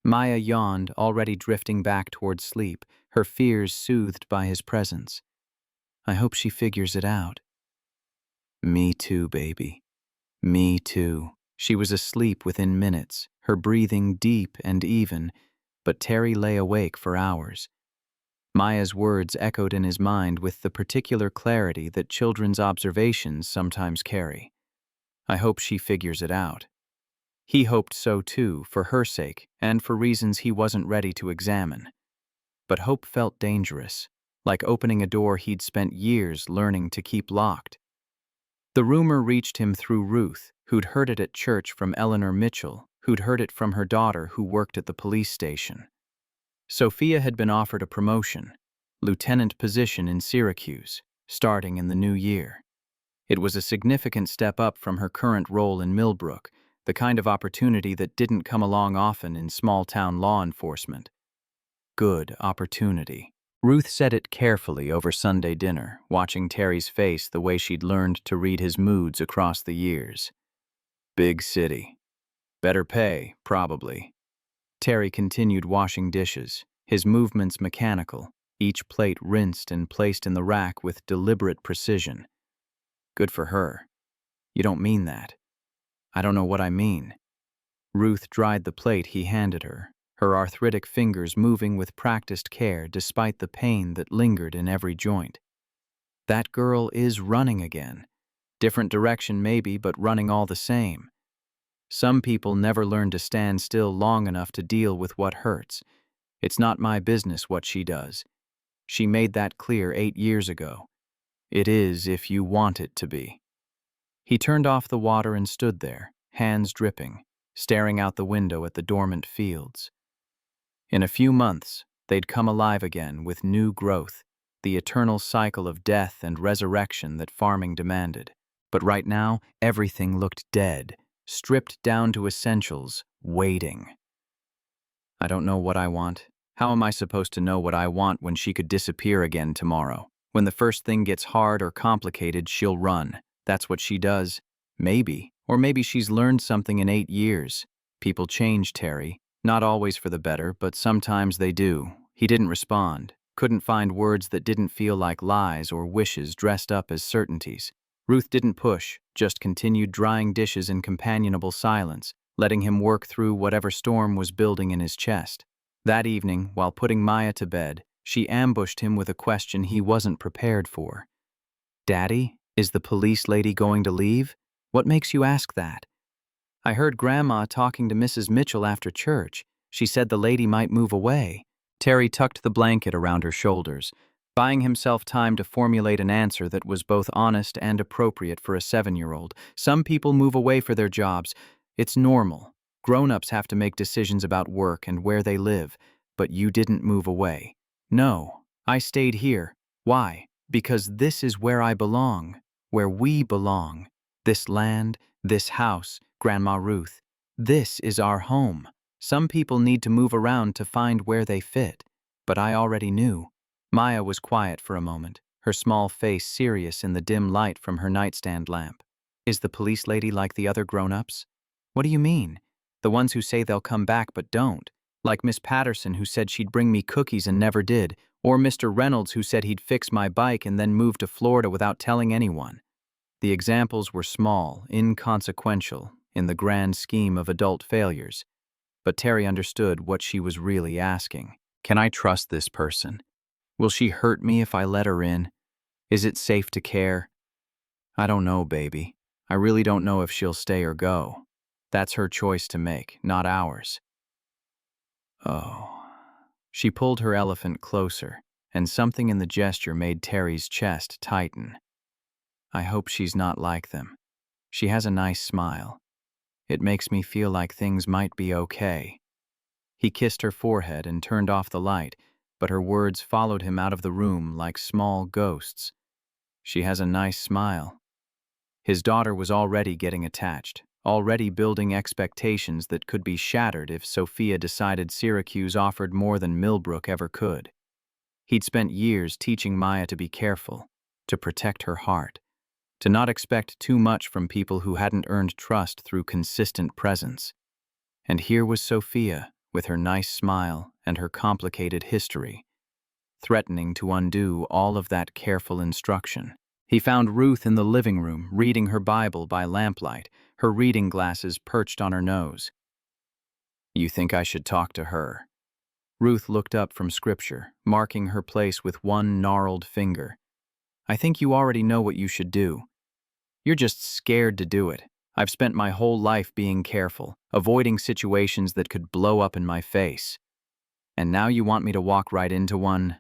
Speaker 1: Maya yawned, already drifting back towards sleep, her fears soothed by his presence. "I hope she figures it out." "Me too, baby. Me too." She was asleep within minutes, her breathing deep and even, but Terry lay awake for hours. Maya's words echoed in his mind with the particular clarity that children's observations sometimes carry. "I hope she figures it out." He hoped so too, for her sake, and for reasons he wasn't ready to examine. But hope felt dangerous, like opening a door he'd spent years learning to keep locked. The rumor reached him through Ruth, who'd heard it at church from Eleanor Mitchell, who'd heard it from her daughter who worked at the police station. Sophia had been offered a promotion, lieutenant position in Syracuse, starting in the new year. It was a significant step up from her current role in Millbrook, the kind of opportunity that didn't come along often in small-town law enforcement. Good opportunity. Ruth said it carefully over Sunday dinner, watching Terry's face the way she'd learned to read his moods across the years. Big city. Better pay, probably. Terry continued washing dishes, his movements mechanical, each plate rinsed and placed in the rack with deliberate precision. Good for her. You don't mean that. I don't know what I mean. Ruth dried the plate he handed her, her arthritic fingers moving with practiced care despite the pain that lingered in every joint. That girl is running again. Different direction maybe, but running all the same. Some people never learn to stand still long enough to deal with what hurts. It's not my business what she does. She made that clear 8 years ago. It is if you want it to be. He turned off the water and stood there, hands dripping, staring out the window at the dormant fields. In a few months, they'd come alive again with new growth, the eternal cycle of death and resurrection that farming demanded. But right now, everything looked dead, stripped down to essentials, waiting. I don't know what I want. How am I supposed to know what I want when she could disappear again tomorrow? When the first thing gets hard or complicated, she'll run. That's what she does. Maybe. Or maybe she's learned something in 8 years. People change, Terry. Not always for the better, but sometimes they do. He didn't respond. Couldn't find words that didn't feel like lies or wishes dressed up as certainties. Ruth didn't push, just continued drying dishes in companionable silence, letting him work through whatever storm was building in his chest. That evening, while putting Maya to bed, She ambushed him with a question he wasn't prepared for. "Daddy, is the police lady going to leave? What makes you ask that?" "I heard Grandma talking to Mrs. Mitchell after church. She said the lady might move away." Terry tucked the blanket around her shoulders, buying himself time to formulate an answer that was both honest and appropriate for a 7-year-old. "Some people move away for their jobs. It's normal. Grown-ups have to make decisions about work and where they live, but you didn't move away." "No, I stayed here. Why? Because this is where I belong, where we belong. This land, this house, Grandma Ruth. This is our home. Some people need to move around to find where they fit, but I already knew." Maya was quiet for a moment, her small face serious in the dim light from her nightstand lamp. "Is the police lady like the other grown-ups?" "What do you mean?" "The ones who say they'll come back but don't. Like Miss Patterson, who said she'd bring me cookies and never did, or Mr. Reynolds, who said he'd fix my bike and then moved to Florida without telling anyone." The examples were small, inconsequential, in the grand scheme of adult failures, but Terry understood what she was really asking. Can I trust this person? Will she hurt me if I let her in? Is it safe to care? I don't know, baby. I really don't know if she'll stay or go. That's her choice to make, not ours. Oh. She pulled her elephant closer, and something in the gesture made Terry's chest tighten. I hope she's not like them. She has a nice smile. It makes me feel like things might be okay. He kissed her forehead and turned off the light, but her words followed him out of the room like small ghosts. She has a nice smile. His daughter was already getting attached, already building expectations that could be shattered if Sophia decided Syracuse offered more than Millbrook ever could. He'd spent years teaching Maya to be careful, to protect her heart, to not expect too much from people who hadn't earned trust through consistent presence. And here was Sophia, with her nice smile and her complicated history, threatening to undo all of that careful instruction. He found Ruth in the living room, reading her Bible by lamplight, her reading glasses perched on her nose. "You think I should talk to her?" Ruth looked up from scripture, marking her place with one gnarled finger. "I think you already know what you should do. You're just scared to do it. I've spent my whole life being careful, avoiding situations that could blow up in my face. And now you want me to walk right into one?"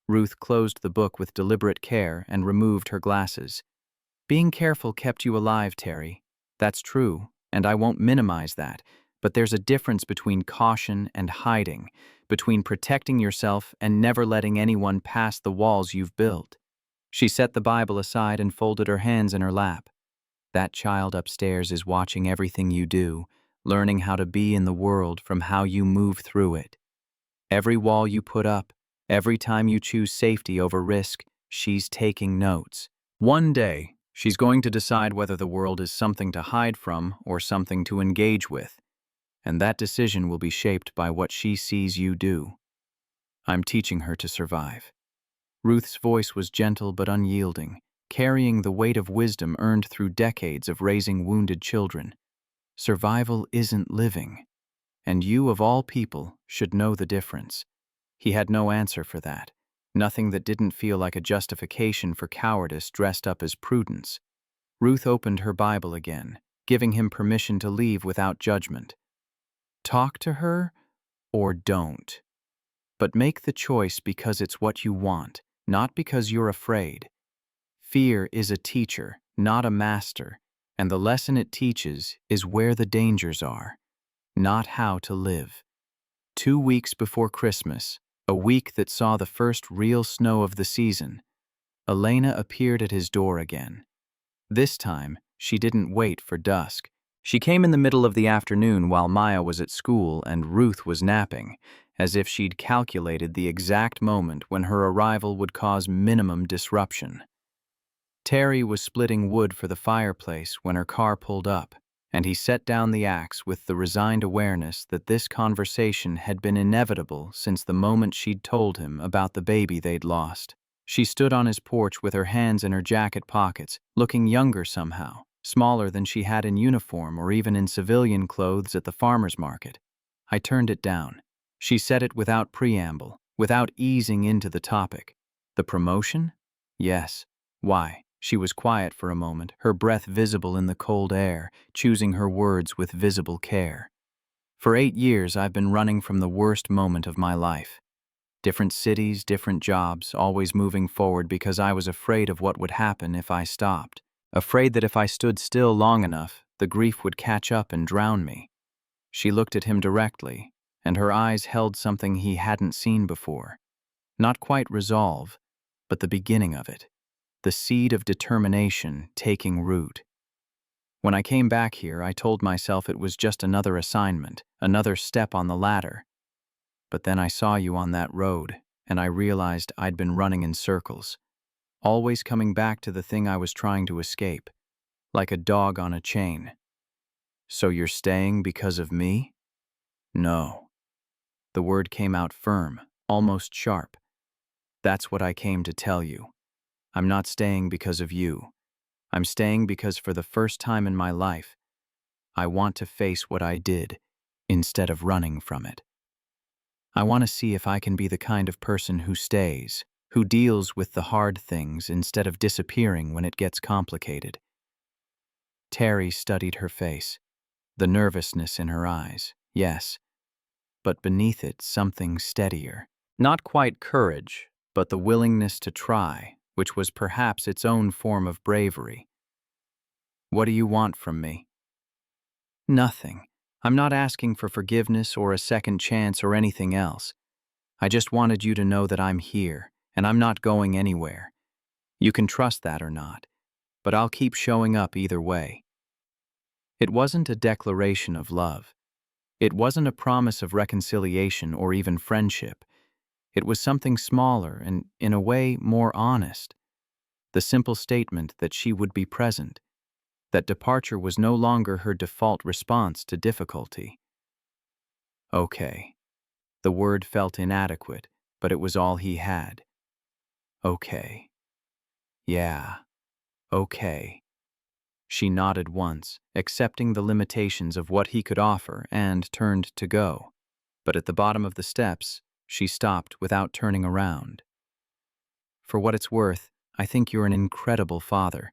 Speaker 1: Ruth closed the book with deliberate care and removed her glasses. "Being careful kept you alive, Terry. That's true, and I won't minimize that. But there's a difference between caution and hiding, between protecting yourself and never letting anyone pass the walls you've built." She set the Bible aside and folded her hands in her lap. "That child upstairs is watching everything you do, learning how to be in the world from how you move through it. Every wall you put up, every time you choose safety over risk, she's taking notes. One day, she's going to decide whether the world is something to hide from or something to engage with, and that decision will be shaped by what she sees you do. I'm teaching her to survive." Ruth's voice was gentle but unyielding, carrying the weight of wisdom earned through decades of raising wounded children. Survival isn't living, and you, of all people, should know the difference. He had no answer for that, nothing that didn't feel like a justification for cowardice dressed up as prudence. Ruth opened her Bible again, giving him permission to leave without judgment. Talk to her, or don't. But make the choice because it's what you want, not because you're afraid. Fear is a teacher, not a master, and the lesson it teaches is where the dangers are, not how to live. 2 weeks before Christmas, a week that saw the first real snow of the season, Elena appeared at his door again. This time, she didn't wait for dusk. She came in the middle of the afternoon while Maya was at school and Ruth was napping, as if she'd calculated the exact moment when her arrival would cause minimum disruption. Terry was splitting wood for the fireplace when her car pulled up, and he set down the axe with the resigned awareness that this conversation had been inevitable since the moment she'd told him about the baby they'd lost. She stood on his porch with her hands in her jacket pockets, looking younger somehow, smaller than she had in uniform or even in civilian clothes at the farmer's market. I turned it down. She said it without preamble, without easing into the topic. The promotion? Yes. Why? She was quiet for a moment, her breath visible in the cold air, choosing her words with visible care. For 8 years, I've been running from the worst moment of my life. Different cities, different jobs, always moving forward because I was afraid of what would happen if I stopped. Afraid that if I stood still long enough, the grief would catch up and drown me. She looked at him directly, and her eyes held something he hadn't seen before. Not quite resolve, but the beginning of it. The seed of determination taking root. When I came back here, I told myself it was just another assignment, another step on the ladder. But then I saw you on that road, and I realized I'd been running in circles, always coming back to the thing I was trying to escape, like a dog on a chain. So you're staying because of me? No. The word came out firm, almost sharp. That's what I came to tell you. I'm not staying because of you. I'm staying because for the first time in my life, I want to face what I did instead of running from it. I want to see if I can be the kind of person who stays, who deals with the hard things instead of disappearing when it gets complicated. Terry studied her face, the nervousness in her eyes, yes, but beneath it something steadier. Not quite courage, but the willingness to try, which was perhaps its own form of bravery. What do you want from me? Nothing. I'm not asking for forgiveness or a second chance or anything else. I just wanted you to know that I'm here, and I'm not going anywhere. You can trust that or not, but I'll keep showing up either way. It wasn't a declaration of love. It wasn't a promise of reconciliation or even friendship. It was something smaller and, in a way, more honest. The simple statement that she would be present, that departure was no longer her default response to difficulty. Okay. The word felt inadequate, but it was all he had. Okay. Yeah. Okay. She nodded once, accepting the limitations of what he could offer, and turned to go. But at the bottom of the steps, she stopped without turning around. For what it's worth, I think you're an incredible father.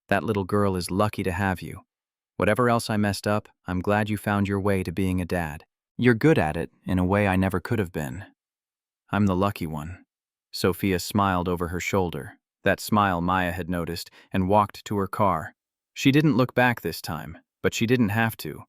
Speaker 1: That little girl is lucky to have you. Whatever else I messed up, I'm glad you found your way to being a dad. You're good at it, in a way I never could have been. I'm the lucky one. Sophia smiled over her shoulder, that smile Maya had noticed, and walked to her car. She didn't look back this time, but she didn't have to.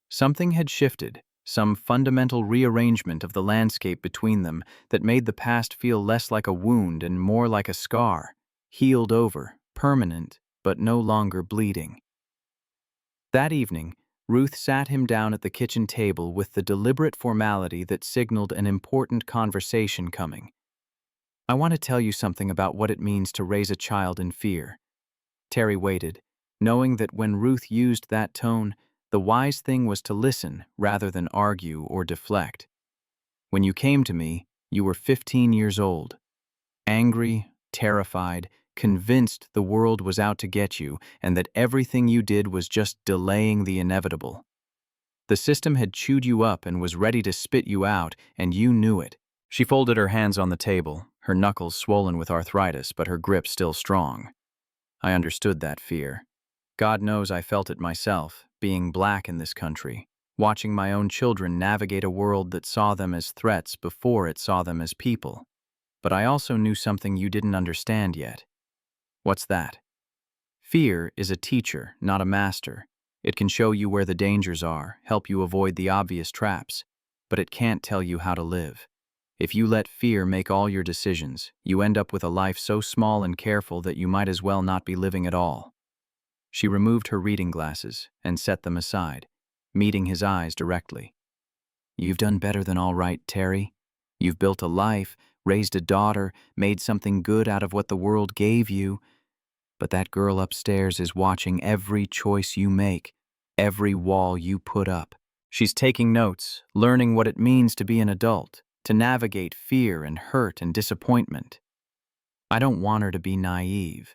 Speaker 1: Something had shifted, some fundamental rearrangement of the landscape between them that made the past feel less like a wound and more like a scar, healed over, permanent, but no longer bleeding. That evening, Ruth sat him down at the kitchen table with the deliberate formality that signaled an important conversation coming. I want to tell you something about what it means to raise a child in fear. Terry waited, knowing that when Ruth used that tone, the wise thing was to listen rather than argue or deflect. When you came to me, you were 15 years old. Angry, terrified, convinced the world was out to get you and that everything you did was just delaying the inevitable. The system had chewed you up and was ready to spit you out, and you knew it. She folded her hands on the table, her knuckles swollen with arthritis, but her grip still strong. I understood that fear. God knows I felt it myself, being black in this country, watching my own children navigate a world that saw them as threats before it saw them as people. But I also knew something you didn't understand yet. What's that? Fear is a teacher, not a master. It can show you where the dangers are, help you avoid the obvious traps, but it can't tell you how to live. If you let fear make all your decisions, you end up with a life so small and careful that you might as well not be living at all. She removed her reading glasses and set them aside, meeting his eyes directly. You've done better than all right, Terry. You've built a life, raised a daughter, made something good out of what the world gave you. But that girl upstairs is watching every choice you make, every wall you put up. She's taking notes, learning what it means to be an adult, to navigate fear and hurt and disappointment. I don't want her to be naive.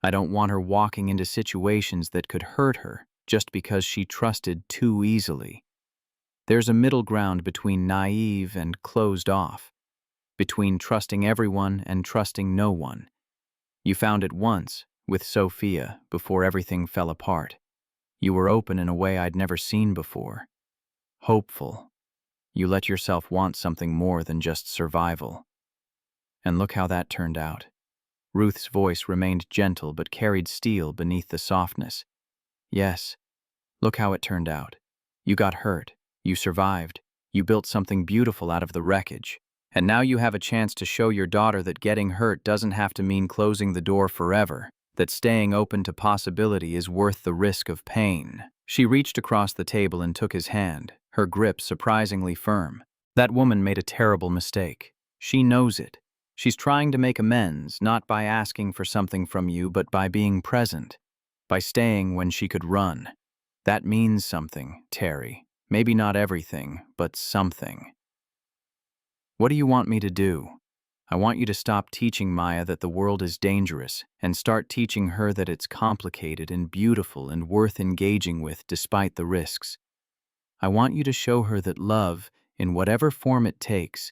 Speaker 1: I don't want her walking into situations that could hurt her just because she trusted too easily. There's a middle ground between naive and closed off. between trusting everyone and trusting no one. You found it once, with Sophia, before everything fell apart. You were open in a way I'd never seen before. Hopeful. You let yourself want something more than just survival. And look how that turned out. Ruth's voice remained gentle but carried steel beneath the softness. Yes, look how it turned out. You got hurt. You survived. You built something beautiful out of the wreckage. And now you have a chance to show your daughter that getting hurt doesn't have to mean closing the door forever, that staying open to possibility is worth the risk of pain. She reached across the table and took his hand, her grip surprisingly firm. That woman made a terrible mistake. She knows it. She's trying to make amends, not by asking for something from you, but by being present, by staying when she could run. That means something, Terry. Maybe not everything, but something. What do you want me to do? I want you to stop teaching Maya that the world is dangerous and start teaching her that it's complicated and beautiful and worth engaging with despite the risks. I want you to show her that love, in whatever form it takes,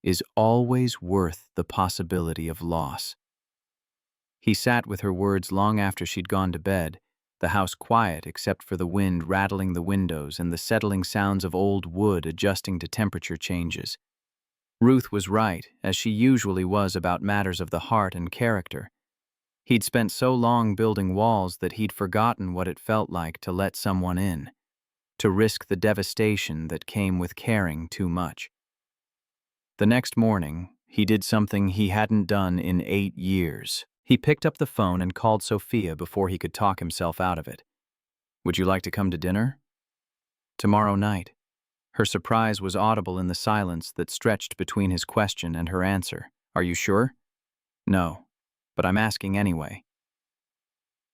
Speaker 1: is always worth the possibility of loss. He sat with her words long after she'd gone to bed, the house quiet except for the wind rattling the windows and the settling sounds of old wood adjusting to temperature changes. Ruth was right, as she usually was about matters of the heart and character. He'd spent so long building walls that he'd forgotten what it felt like to let someone in, to risk the devastation that came with caring too much. The next morning, he did something he hadn't done in 8 years. He picked up the phone and called Sophia before he could talk himself out of it. "Would you like to come to dinner?" "Tomorrow night." Her surprise was audible in the silence that stretched between his question and her answer. "Are you sure?" "No, but I'm asking anyway."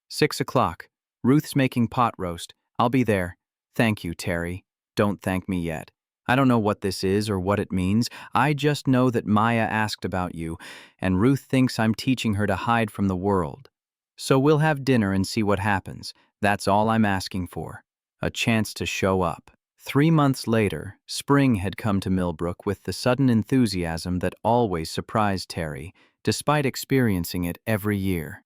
Speaker 1: 6 o'clock. Ruth's making pot roast. I'll be there. Thank you, Terry. Don't thank me yet. I don't know what this is or what it means. I just know that Maya asked about you, and Ruth thinks I'm teaching her to hide from the world. So we'll have dinner and see what happens. That's all I'm asking for. A chance to show up. 3 months later, spring had come to Millbrook with the sudden enthusiasm that always surprised Terry, despite experiencing it every year.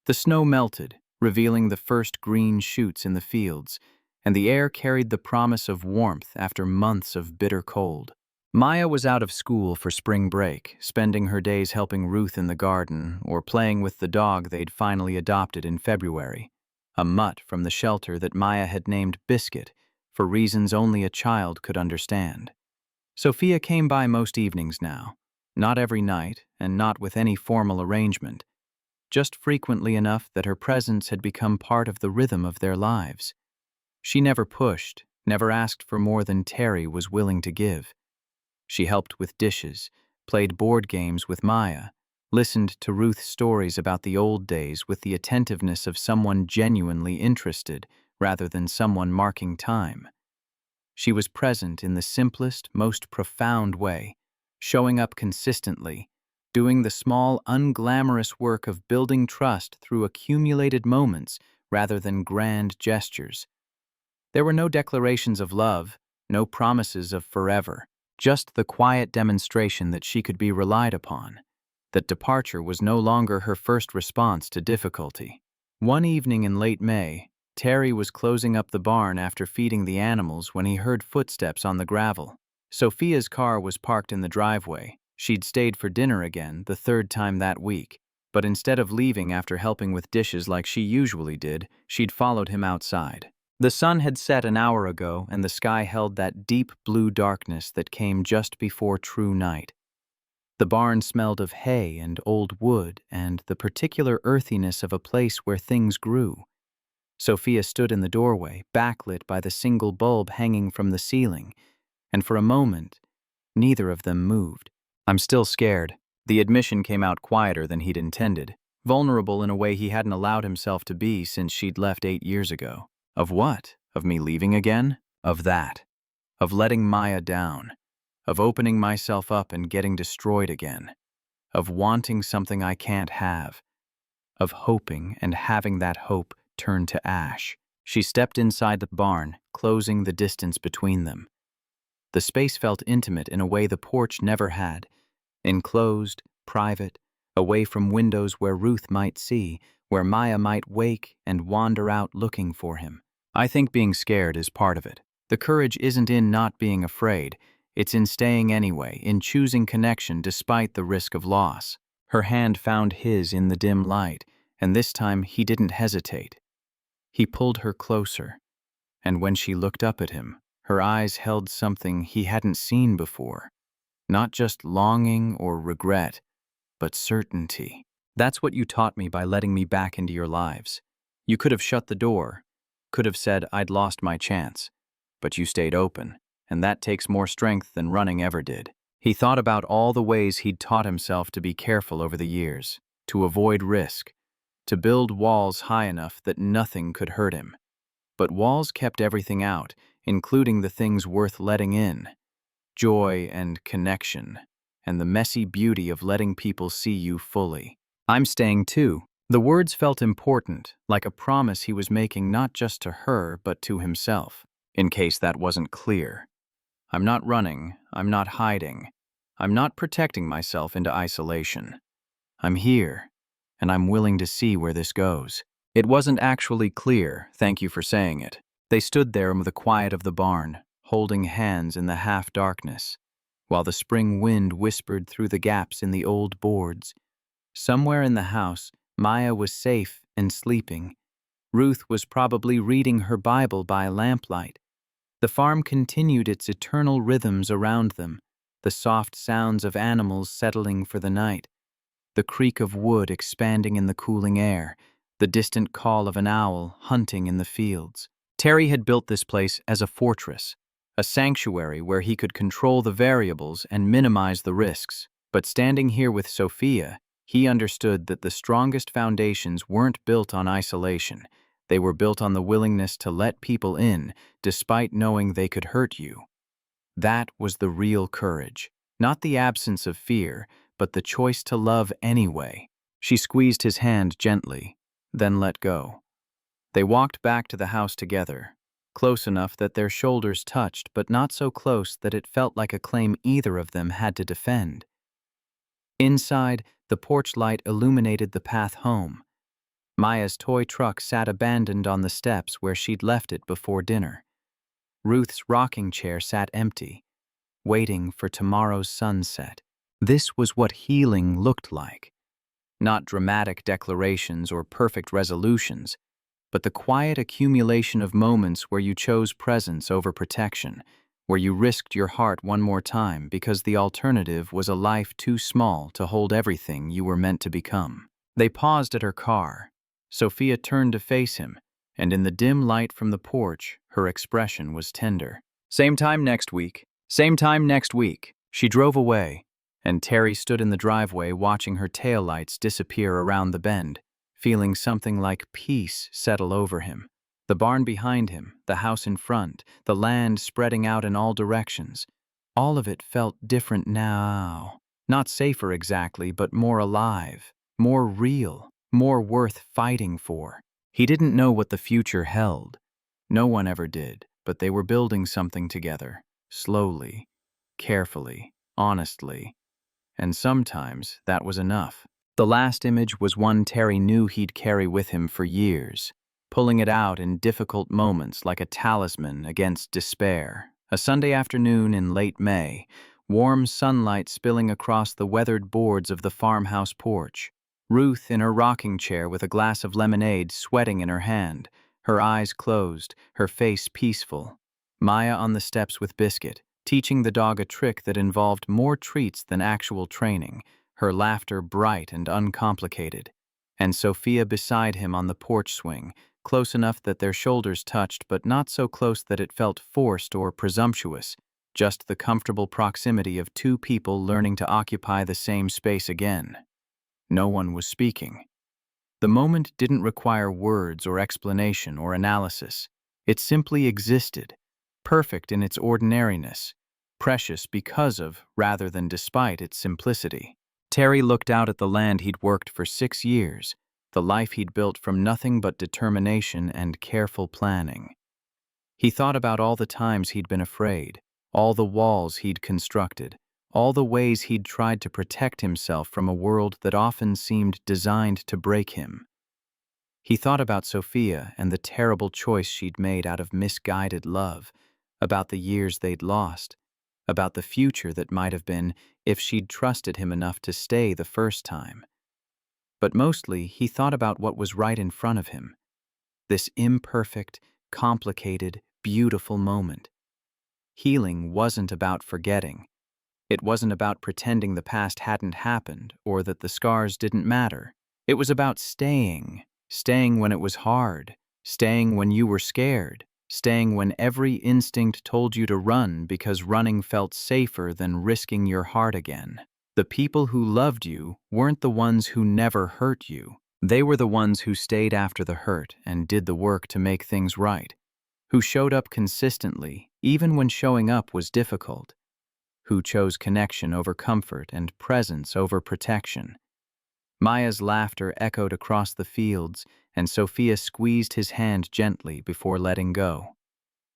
Speaker 1: The snow melted, revealing the first green shoots in the fields, and the air carried the promise of warmth after months of bitter cold. Maya was out of school for spring break, spending her days helping Ruth in the garden or playing with the dog they'd finally adopted in February, a mutt from the shelter that Maya had named Biscuit, for reasons only a child could understand. Sophia came by most evenings now, not every night and not with any formal arrangement, just frequently enough that her presence had become part of the rhythm of their lives. She never pushed, never asked for more than Terry was willing to give. She helped with dishes, played board games with Maya, listened to Ruth's stories about the old days with the attentiveness of someone genuinely interested rather than someone marking time. She was present in the simplest, most profound way, showing up consistently, doing the small, unglamorous work of building trust through accumulated moments rather than grand gestures. There were no declarations of love, no promises of forever, just the quiet demonstration that she could be relied upon, that departure was no longer her first response to difficulty. One evening in late May, Terry was closing up the barn after feeding the animals when he heard footsteps on the gravel. Sophia's car was parked in the driveway. She'd stayed for dinner again, the third time that week, but instead of leaving after helping with dishes like she usually did, she'd followed him outside. The sun had set an hour ago, and the sky held that deep blue darkness that came just before true night. The barn smelled of hay and old wood and the particular earthiness of a place where things grew. Sophia stood in the doorway, backlit by the single bulb hanging from the ceiling, and for a moment, neither of them moved. "I'm still scared." The admission came out quieter than he'd intended, vulnerable in a way he hadn't allowed himself to be since she'd left 8 years ago. Of what? Of me leaving again? Of that. Of letting Maya down. Of opening myself up and getting destroyed again. Of wanting something I can't have. Of hoping and having that hope turn to ash. She stepped inside the barn, closing the distance between them. The space felt intimate in a way the porch never had. Enclosed, private, away from windows where Ruth might see, where Maya might wake and wander out looking for him. I think being scared is part of it. The courage isn't in not being afraid, it's in staying anyway, in choosing connection despite the risk of loss. Her hand found his in the dim light, and this time he didn't hesitate. He pulled her closer, and when she looked up at him, her eyes held something he hadn't seen before. Not just longing or regret, but certainty. That's what you taught me by letting me back into your lives. You could have shut the door, could have said I'd lost my chance, but you stayed open, and that takes more strength than running ever did. He thought about all the ways he'd taught himself to be careful over the years, to avoid risk, to build walls high enough that nothing could hurt him. But walls kept everything out, including the things worth letting in. Joy and connection, and the messy beauty of letting people see you fully. I'm staying too. The words felt important, like a promise he was making not just to her, but to himself, in case that wasn't clear. I'm not running, I'm not hiding, I'm not protecting myself into isolation. I'm here, and I'm willing to see where this goes. It wasn't actually clear, thank you for saying it. They stood there in the quiet of the barn, holding hands in the half-darkness, while the spring wind whispered through the gaps in the old boards. Somewhere in the house, Maya was safe and sleeping. Ruth was probably reading her Bible by lamplight. The farm continued its eternal rhythms around them, the soft sounds of animals settling for the night, the creak of wood expanding in the cooling air, the distant call of an owl hunting in the fields. Terry had built this place as a fortress, a sanctuary where he could control the variables and minimize the risks. But standing here with Sophia, he understood that the strongest foundations weren't built on isolation. They were built on the willingness to let people in, despite knowing they could hurt you. That was the real courage, not the absence of fear, but the choice to love anyway. She squeezed his hand gently, then let go. They walked back to the house together, close enough that their shoulders touched, but not so close that it felt like a claim either of them had to defend. Inside, the porch light illuminated the path home. Maya's toy truck sat abandoned on the steps where she'd left it before dinner. Ruth's rocking chair sat empty, waiting for tomorrow's sunset. This was what healing looked like. Not dramatic declarations or perfect resolutions, but the quiet accumulation of moments where you chose presence over protection, where you risked your heart one more time because the alternative was a life too small to hold everything you were meant to become. They paused at her car. Sophia turned to face him, and in the dim light from the porch, her expression was tender. Same time next week. Same time next week. She drove away, and Terry stood in the driveway watching her taillights disappear around the bend, feeling something like peace settle over him. The barn behind him, the house in front, the land spreading out in all directions. All of it felt different now. Not safer exactly, but more alive, more real, more worth fighting for. He didn't know what the future held. No one ever did, but they were building something together, slowly, carefully, honestly. And sometimes that was enough. The last image was one Terry knew he'd carry with him for years, pulling it out in difficult moments like a talisman against despair. A Sunday afternoon in late May, warm sunlight spilling across the weathered boards of the farmhouse porch. Ruth in her rocking chair with a glass of lemonade sweating in her hand, her eyes closed, her face peaceful. Maya on the steps with Biscuit, teaching the dog a trick that involved more treats than actual training, her laughter bright and uncomplicated. And Sophia beside him on the porch swing, close enough that their shoulders touched but not so close that it felt forced or presumptuous, just the comfortable proximity of two people learning to occupy the same space again. No one was speaking. The moment didn't require words or explanation or analysis. It simply existed, perfect in its ordinariness, precious because of, rather than despite, its simplicity. Terry looked out at the land he'd worked for 6 years, the life he'd built from nothing but determination and careful planning. He thought about all the times he'd been afraid, all the walls he'd constructed, all the ways he'd tried to protect himself from a world that often seemed designed to break him. He thought about Sophia and the terrible choice she'd made out of misguided love, about the years they'd lost, about the future that might have been if she'd trusted him enough to stay the first time. But mostly, he thought about what was right in front of him, this imperfect, complicated, beautiful moment. Healing wasn't about forgetting. It wasn't about pretending the past hadn't happened or that the scars didn't matter. It was about staying when it was hard, staying when you were scared, staying when every instinct told you to run because running felt safer than risking your heart again. The people who loved you weren't the ones who never hurt you. They were the ones who stayed after the hurt and did the work to make things right, who showed up consistently, even when showing up was difficult, who chose connection over comfort and presence over protection. Maya's laughter echoed across the fields, and Sophia squeezed his hand gently before letting go.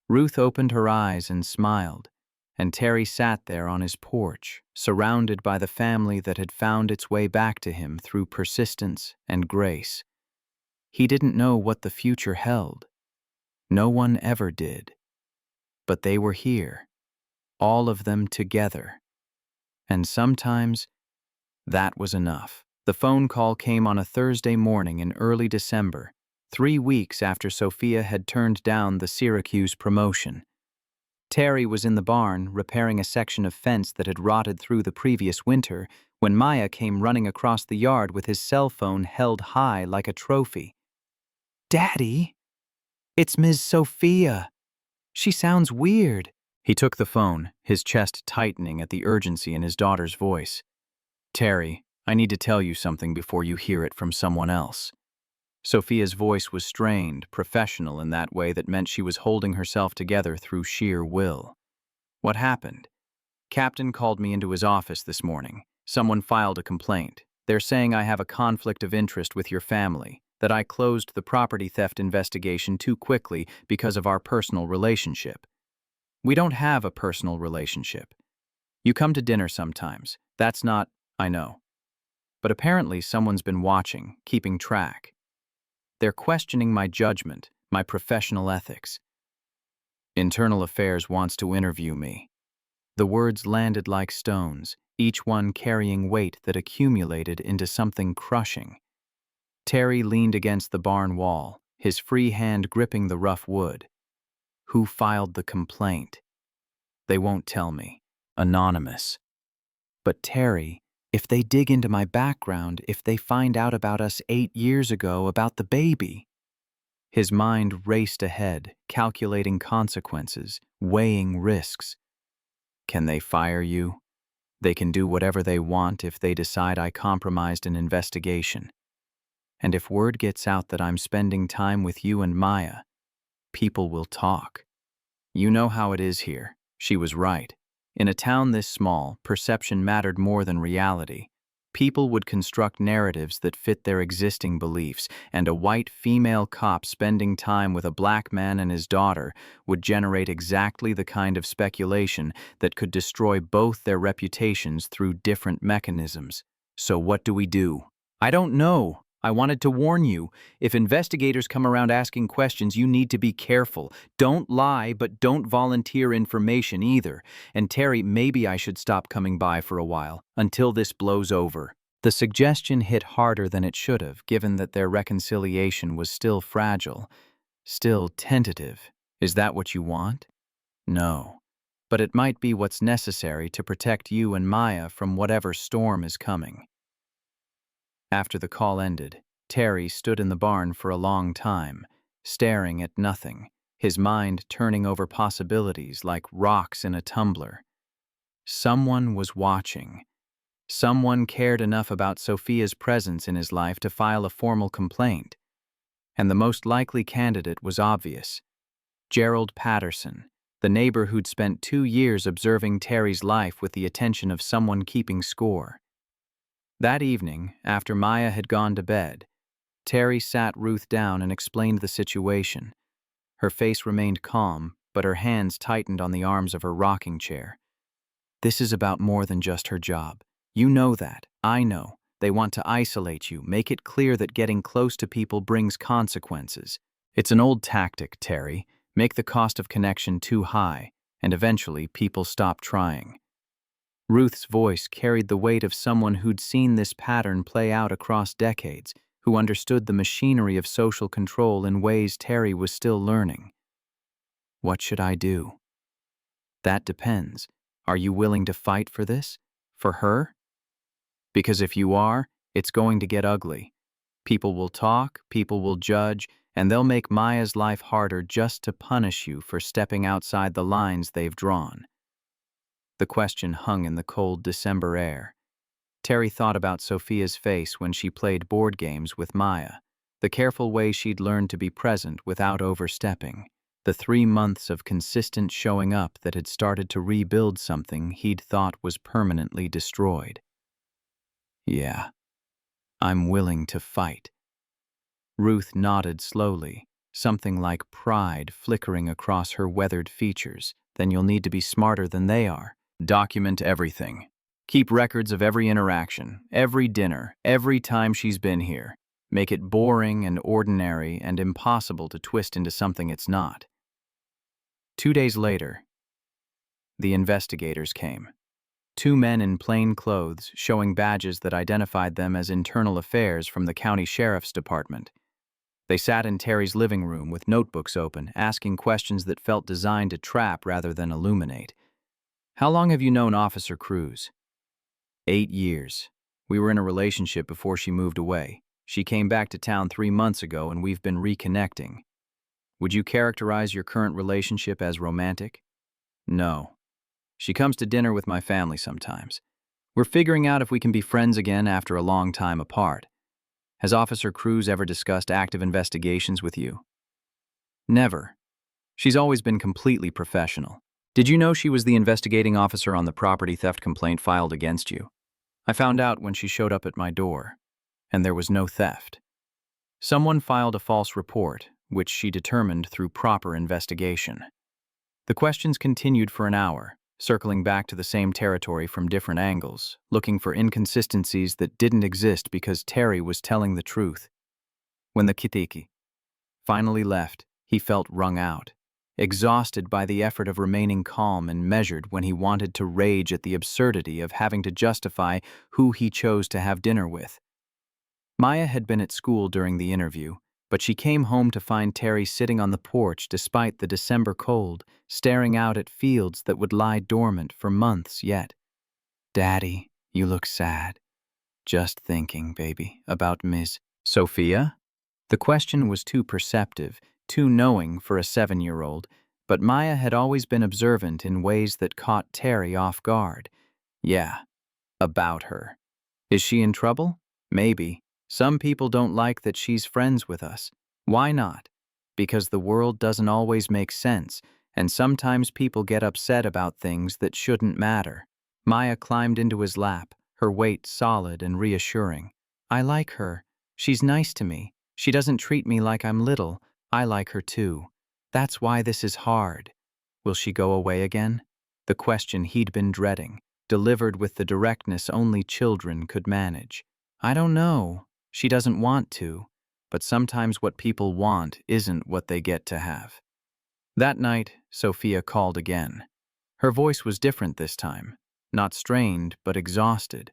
Speaker 1: Ruth opened her eyes and smiled, and Terry sat there on his porch, surrounded by the family that had found its way back to him through persistence and grace. He didn't know what the future held. No one ever did. But they were here, all of them together. And sometimes, that was enough. The phone call came on a Thursday morning in early December, 3 weeks after Sophia had turned down the Syracuse promotion. Terry was in the barn repairing a section of fence that had rotted through the previous winter when Maya came running across the yard with his cell phone held high like a trophy. "Daddy, it's Ms. Sophia. She sounds weird." He took the phone, his chest tightening at the urgency in his daughter's voice. "Terry, I need to tell you something before you hear it from someone else." Sophia's voice was strained, professional in that way that meant she was holding herself together through sheer will. "What happened? Captain called me into his office this morning. Someone filed a complaint. They're saying I have a conflict of interest with your family, that I closed the property theft investigation too quickly because of our personal relationship. We don't have a personal relationship. You come to dinner sometimes. That's not, I know. But apparently someone's been watching, keeping track. They're questioning my judgment, my professional ethics. Internal Affairs wants to interview me." The words landed like stones, each one carrying weight that accumulated into something crushing. Terry leaned against the barn wall, his free hand gripping the rough wood. "Who filed the complaint?" "They won't tell me. Anonymous." "But Terry, if they dig into my background, if they find out about us 8 years ago, about the baby." His mind raced ahead, calculating consequences, weighing risks. "Can they fire you? They can do whatever they want if they decide I compromised an investigation. And if word gets out that I'm spending time with you and Maya, people will talk. You know how it is here." She was right. In a town this small, perception mattered more than reality. People would construct narratives that fit their existing beliefs, and a white female cop spending time with a black man and his daughter would generate exactly the kind of speculation that could destroy both their reputations through different mechanisms. So what do we do? "I don't know. I wanted to warn you. If investigators come around asking questions, you need to be careful. Don't lie, but don't volunteer information either. And Terry, maybe I should stop coming by for a while, until this blows over." The suggestion hit harder than it should have, given that their reconciliation was still fragile, still tentative. "Is that what you want?" "No. But it might be what's necessary to protect you and Maya from whatever storm is coming." After the call ended, Terry stood in the barn for a long time, staring at nothing, his mind turning over possibilities like rocks in a tumbler. Someone was watching. Someone cared enough about Sophia's presence in his life to file a formal complaint. And the most likely candidate was obvious. Gerald Patterson, the neighbor who'd spent 2 years observing Terry's life with the attention of someone keeping score. That evening, after Maya had gone to bed, Terry sat Ruth down and explained the situation. Her face remained calm, but her hands tightened on the arms of her rocking chair. This is about more than just her job. You know that. I know. They want to isolate you, make it clear that getting close to people brings consequences. It's an old tactic, Terry. Make the cost of connection too high, and eventually people stop trying. Ruth's voice carried the weight of someone who'd seen this pattern play out across decades, who understood the machinery of social control in ways Terry was still learning. What should I do? That depends. Are you willing to fight for this? For her? Because if you are, it's going to get ugly. People will talk, people will judge, and they'll make Maya's life harder just to punish you for stepping outside the lines they've drawn. The question hung in the cold December air. Terry thought about Sophia's face when she played board games with Maya, the careful way she'd learned to be present without overstepping, the 3 months of consistent showing up that had started to rebuild something he'd thought was permanently destroyed. Yeah, I'm willing to fight. Ruth nodded slowly, something like pride flickering across her weathered features. Then you'll need to be smarter than they are. Document everything. Keep records of every interaction, every dinner, every time she's been here. Make it boring and ordinary and impossible to twist into something it's not. 2 days later, the investigators came. 2 men in plain clothes showing badges that identified them as internal affairs from the county sheriff's department. They sat in Terry's living room with notebooks open, asking questions that felt designed to trap rather than illuminate. How long have you known Officer Cruz? 8 years. We were in a relationship before she moved away. She came back to town 3 months ago and we've been reconnecting. Would you characterize your current relationship as romantic? No. She comes to dinner with my family sometimes. We're figuring out if we can be friends again after a long time apart. Has Officer Cruz ever discussed active investigations with you? Never. She's always been completely professional. Did you know she was the investigating officer on the property theft complaint filed against you? I found out when she showed up at my door, and there was no theft. Someone filed a false report, which she determined through proper investigation. The questions continued for an hour, circling back to the same territory from different angles, looking for inconsistencies that didn't exist because Terry was telling the truth. When the Kitiki finally left, he felt wrung out, exhausted by the effort of remaining calm and measured when he wanted to rage at the absurdity of having to justify who he chose to have dinner with. Maya had been at school during the interview, but she came home to find Terry sitting on the porch despite the December cold, staring out at fields that would lie dormant for months yet. Daddy, you look sad. Just thinking, baby, about Ms. Sophia? The question was too perceptive, too knowing for a 7-year-old, but Maya had always been observant in ways that caught Terry off guard. Yeah, about her. Is she in trouble? Maybe. Some people don't like that she's friends with us. Why not? Because the world doesn't always make sense, and sometimes people get upset about things that shouldn't matter. Maya climbed into his lap, her weight solid and reassuring. I like her. She's nice to me. She doesn't treat me like I'm little. I like her too. That's why this is hard. Will she go away again? The question he'd been dreading, delivered with the directness only children could manage. I don't know. She doesn't want to, but sometimes what people want isn't what they get to have. That night, Sophia called again. Her voice was different this time, not strained but exhausted,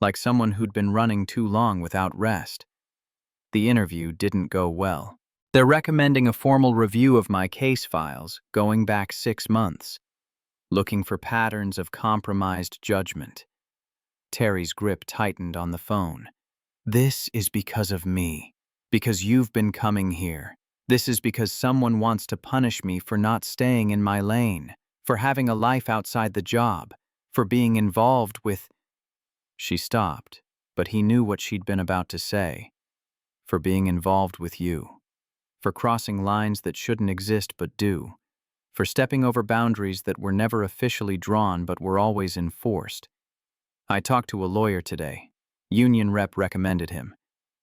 Speaker 1: like someone who'd been running too long without rest. The interview didn't go well. They're recommending a formal review of my case files, going back 6 months, looking for patterns of compromised judgment. Terry's grip tightened on the phone. This is because of me, because you've been coming here. This is because someone wants to punish me for not staying in my lane, for having a life outside the job, for being involved with... She stopped, but he knew what she'd been about to say. For being involved with you. For crossing lines that shouldn't exist but do. For stepping over boundaries that were never officially drawn but were always enforced. I talked to a lawyer today. Union rep recommended him.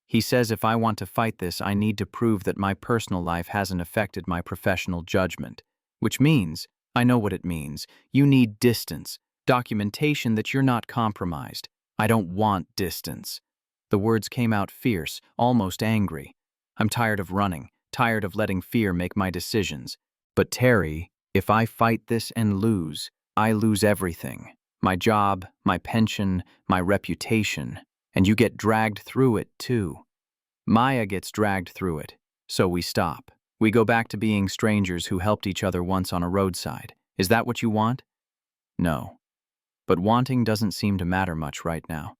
Speaker 1: He says if I want to fight this, I need to prove that my personal life hasn't affected my professional judgment. Which means, I know what it means, you need distance. Documentation that you're not compromised. I don't want distance." The words came out fierce, almost angry. I'm tired of running, tired of letting fear make my decisions. But Terry, if I fight this and lose, I lose everything. My job, my pension, my reputation. And you get dragged through it, too. Maya gets dragged through it. So we stop. We go back to being strangers who helped each other once on a roadside. Is that what you want? No. But wanting doesn't seem to matter much right now.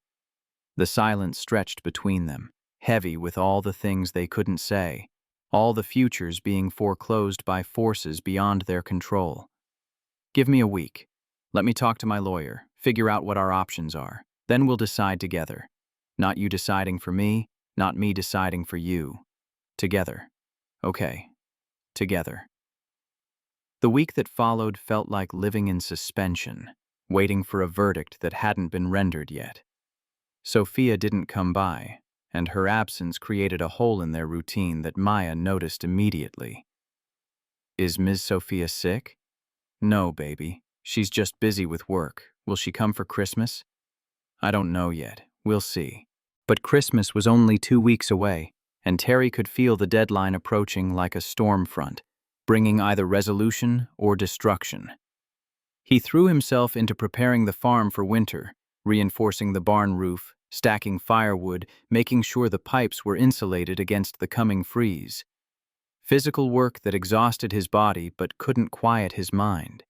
Speaker 1: The silence stretched between them, heavy with all the things they couldn't say, all the futures being foreclosed by forces beyond their control. "Give me a week. Let me talk to my lawyer, figure out what our options are. Then we'll decide together. Not you deciding for me, not me deciding for you. Together. Okay. Together." The week that followed felt like living in suspension, waiting for a verdict that hadn't been rendered yet. Sophia didn't come by, and her absence created a hole in their routine that Maya noticed immediately. "Is Ms. Sophia sick?" "No, baby. She's just busy with work. Will she come for Christmas?" "I don't know yet. We'll see." But Christmas was only 2 weeks away, and Terry could feel the deadline approaching like a storm front, bringing either resolution or destruction. He threw himself into preparing the farm for winter, reinforcing the barn roof, stacking firewood, making sure the pipes were insulated against the coming freeze. Physical work that exhausted his body but couldn't quiet his mind.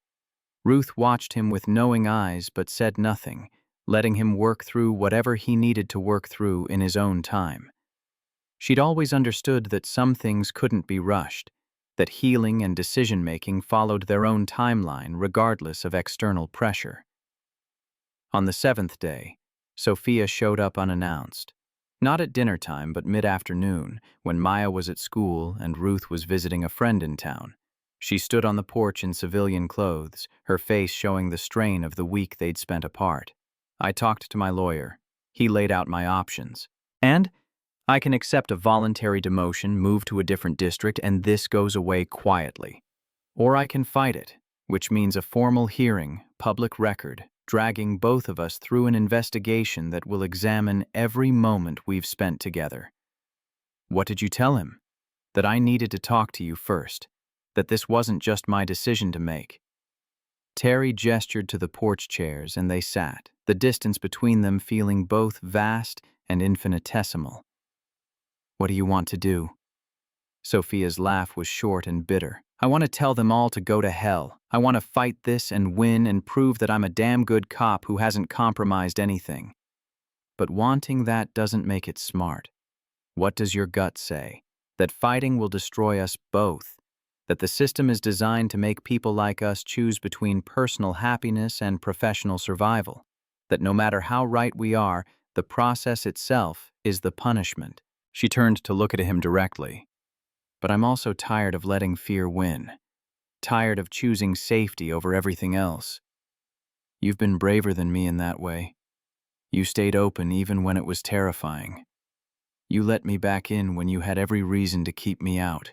Speaker 1: Ruth watched him with knowing eyes but said nothing, letting him work through whatever he needed to work through in his own time. She'd always understood that some things couldn't be rushed, that healing and decision-making followed their own timeline regardless of external pressure. On the 7th day, Sophia showed up unannounced. Not at dinner time, but mid-afternoon, when Maya was at school and Ruth was visiting a friend in town. She stood on the porch in civilian clothes, her face showing the strain of the week they'd spent apart. "I talked to my lawyer. He laid out my options. And I can accept a voluntary demotion, move to a different district, and this goes away quietly. Or I can fight it, which means a formal hearing, public record, dragging both of us through an investigation that will examine every moment we've spent together." "What did you tell him?" "That I needed to talk to you first. That this wasn't just my decision to make." Terry gestured to the porch chairs, and they sat, the distance between them feeling both vast and infinitesimal. "What do you want to do?" Sophia's laugh was short and bitter. "I want to tell them all to go to hell. I want to fight this and win and prove that I'm a damn good cop who hasn't compromised anything." But wanting that doesn't make it smart. What does your gut say? That fighting will destroy us both. That the system is designed to make people like us choose between personal happiness and professional survival. That no matter how right we are, the process itself is the punishment. She turned to look at him directly. "But I'm also tired of letting fear win. Tired of choosing safety over everything else. You've been braver than me in that way. You stayed open even when it was terrifying. You let me back in when you had every reason to keep me out."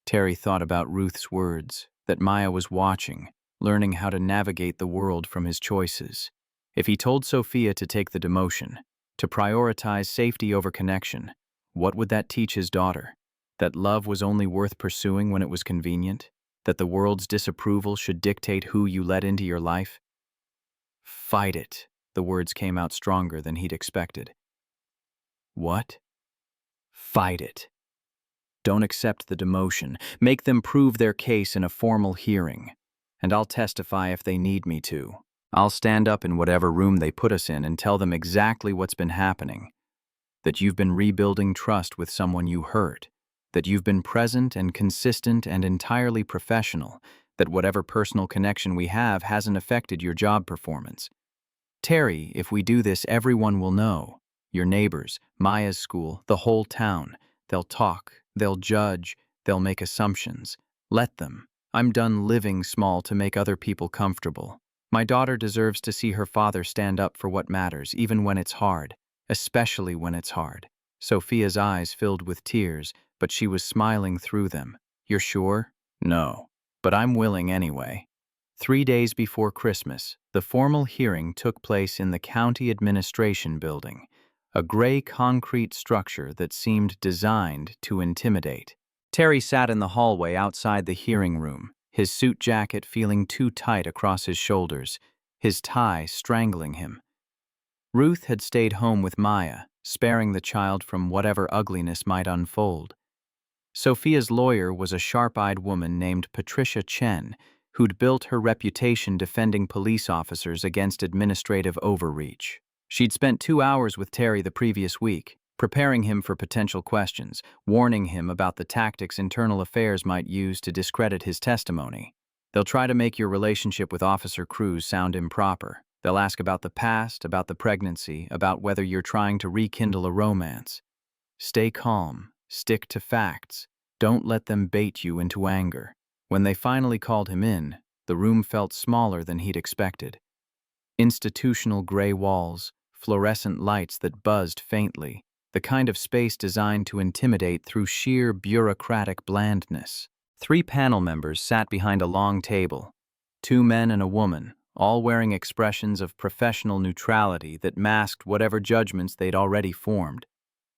Speaker 1: Terry thought about Ruth's words, that Maya was watching, learning how to navigate the world from his choices. If he told Sophia to take the demotion, to prioritize safety over connection, what would that teach his daughter? That love was only worth pursuing when it was convenient? That the world's disapproval should dictate who you let into your life? "Fight it." The words came out stronger than he'd expected. "What?" "Fight it. Don't accept the demotion. Make them prove their case in a formal hearing. And I'll testify if they need me to. I'll stand up in whatever room they put us in and tell them exactly what's been happening. That you've been rebuilding trust with someone you hurt. That you've been present and consistent and entirely professional. That whatever personal connection we have hasn't affected your job performance. Terry, if we do this, everyone will know. Your neighbors, Maya's school, the whole town. They'll talk, they'll judge, they'll make assumptions. Let them. I'm done living small to make other people comfortable. My daughter deserves to see her father stand up for what matters, even when it's hard, especially when it's hard. Sophia's eyes filled with tears, but she was smiling through them. "You're sure?" "No. But I'm willing anyway." 3 days before Christmas, The formal hearing took place in the County Administration Building, a gray concrete structure that seemed designed to intimidate. Terry sat in the hallway outside the hearing room, his suit jacket feeling too tight across his shoulders, his tie strangling him. Ruth had stayed home with Maya, sparing the child from whatever ugliness might unfold. Sophia's lawyer was a sharp-eyed woman named Patricia Chen, who'd built her reputation defending police officers against administrative overreach. She'd spent 2 hours with Terry the previous week, preparing him for potential questions, warning him about the tactics internal affairs might use to discredit his testimony. They'll try to make your relationship with Officer Cruz sound improper. They'll ask about the past, about the pregnancy, about whether you're trying to rekindle a romance. Stay calm, stick to facts, don't let them bait you into anger. When they finally called him in, the room felt smaller than he'd expected. Institutional gray walls, fluorescent lights that buzzed faintly, the kind of space designed to intimidate through sheer bureaucratic blandness. 3 panel members sat behind a long table, 2 men and a woman, all wearing expressions of professional neutrality that masked whatever judgments they'd already formed.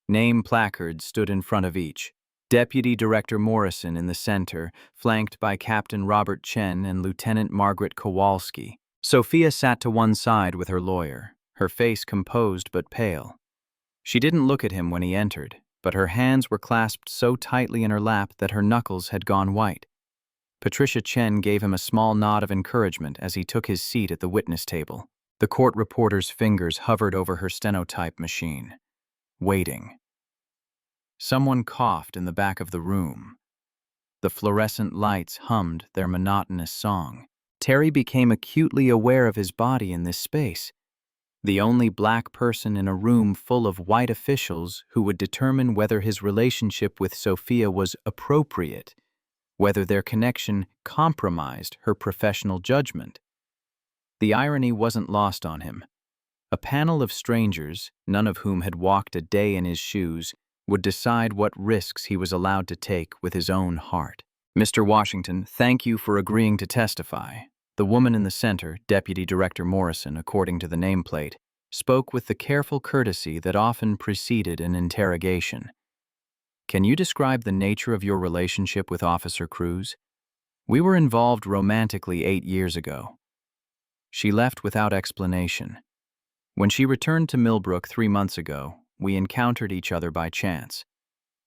Speaker 1: Name placards stood in front of each. Deputy Director Morrison in the center, flanked by Captain Robert Chen and Lieutenant Margaret Kowalski. Sophia sat to one side with her lawyer, her face composed but pale. She didn't look at him when he entered, but her hands were clasped so tightly in her lap that her knuckles had gone white. Patricia Chen gave him a small nod of encouragement as he took his seat at the witness table. The court reporter's fingers hovered over her stenotype machine, waiting. Someone coughed in the back of the room. The fluorescent lights hummed their monotonous song. Terry became acutely aware of his body in this space, the only black person in a room full of white officials who would determine whether his relationship with Sophia was appropriate, whether their connection compromised her professional judgment. The irony wasn't lost on him. A panel of strangers, none of whom had walked a day in his shoes, would decide what risks he was allowed to take with his own heart. Mr. Washington, thank you for agreeing to testify. The woman in the center, Deputy Director Morrison, according to the nameplate, spoke with the careful courtesy that often preceded an interrogation. Can you describe the nature of your relationship with Officer Cruz? We were involved romantically 8 years ago. She left without explanation. When she returned to Millbrook 3 months ago, we encountered each other by chance.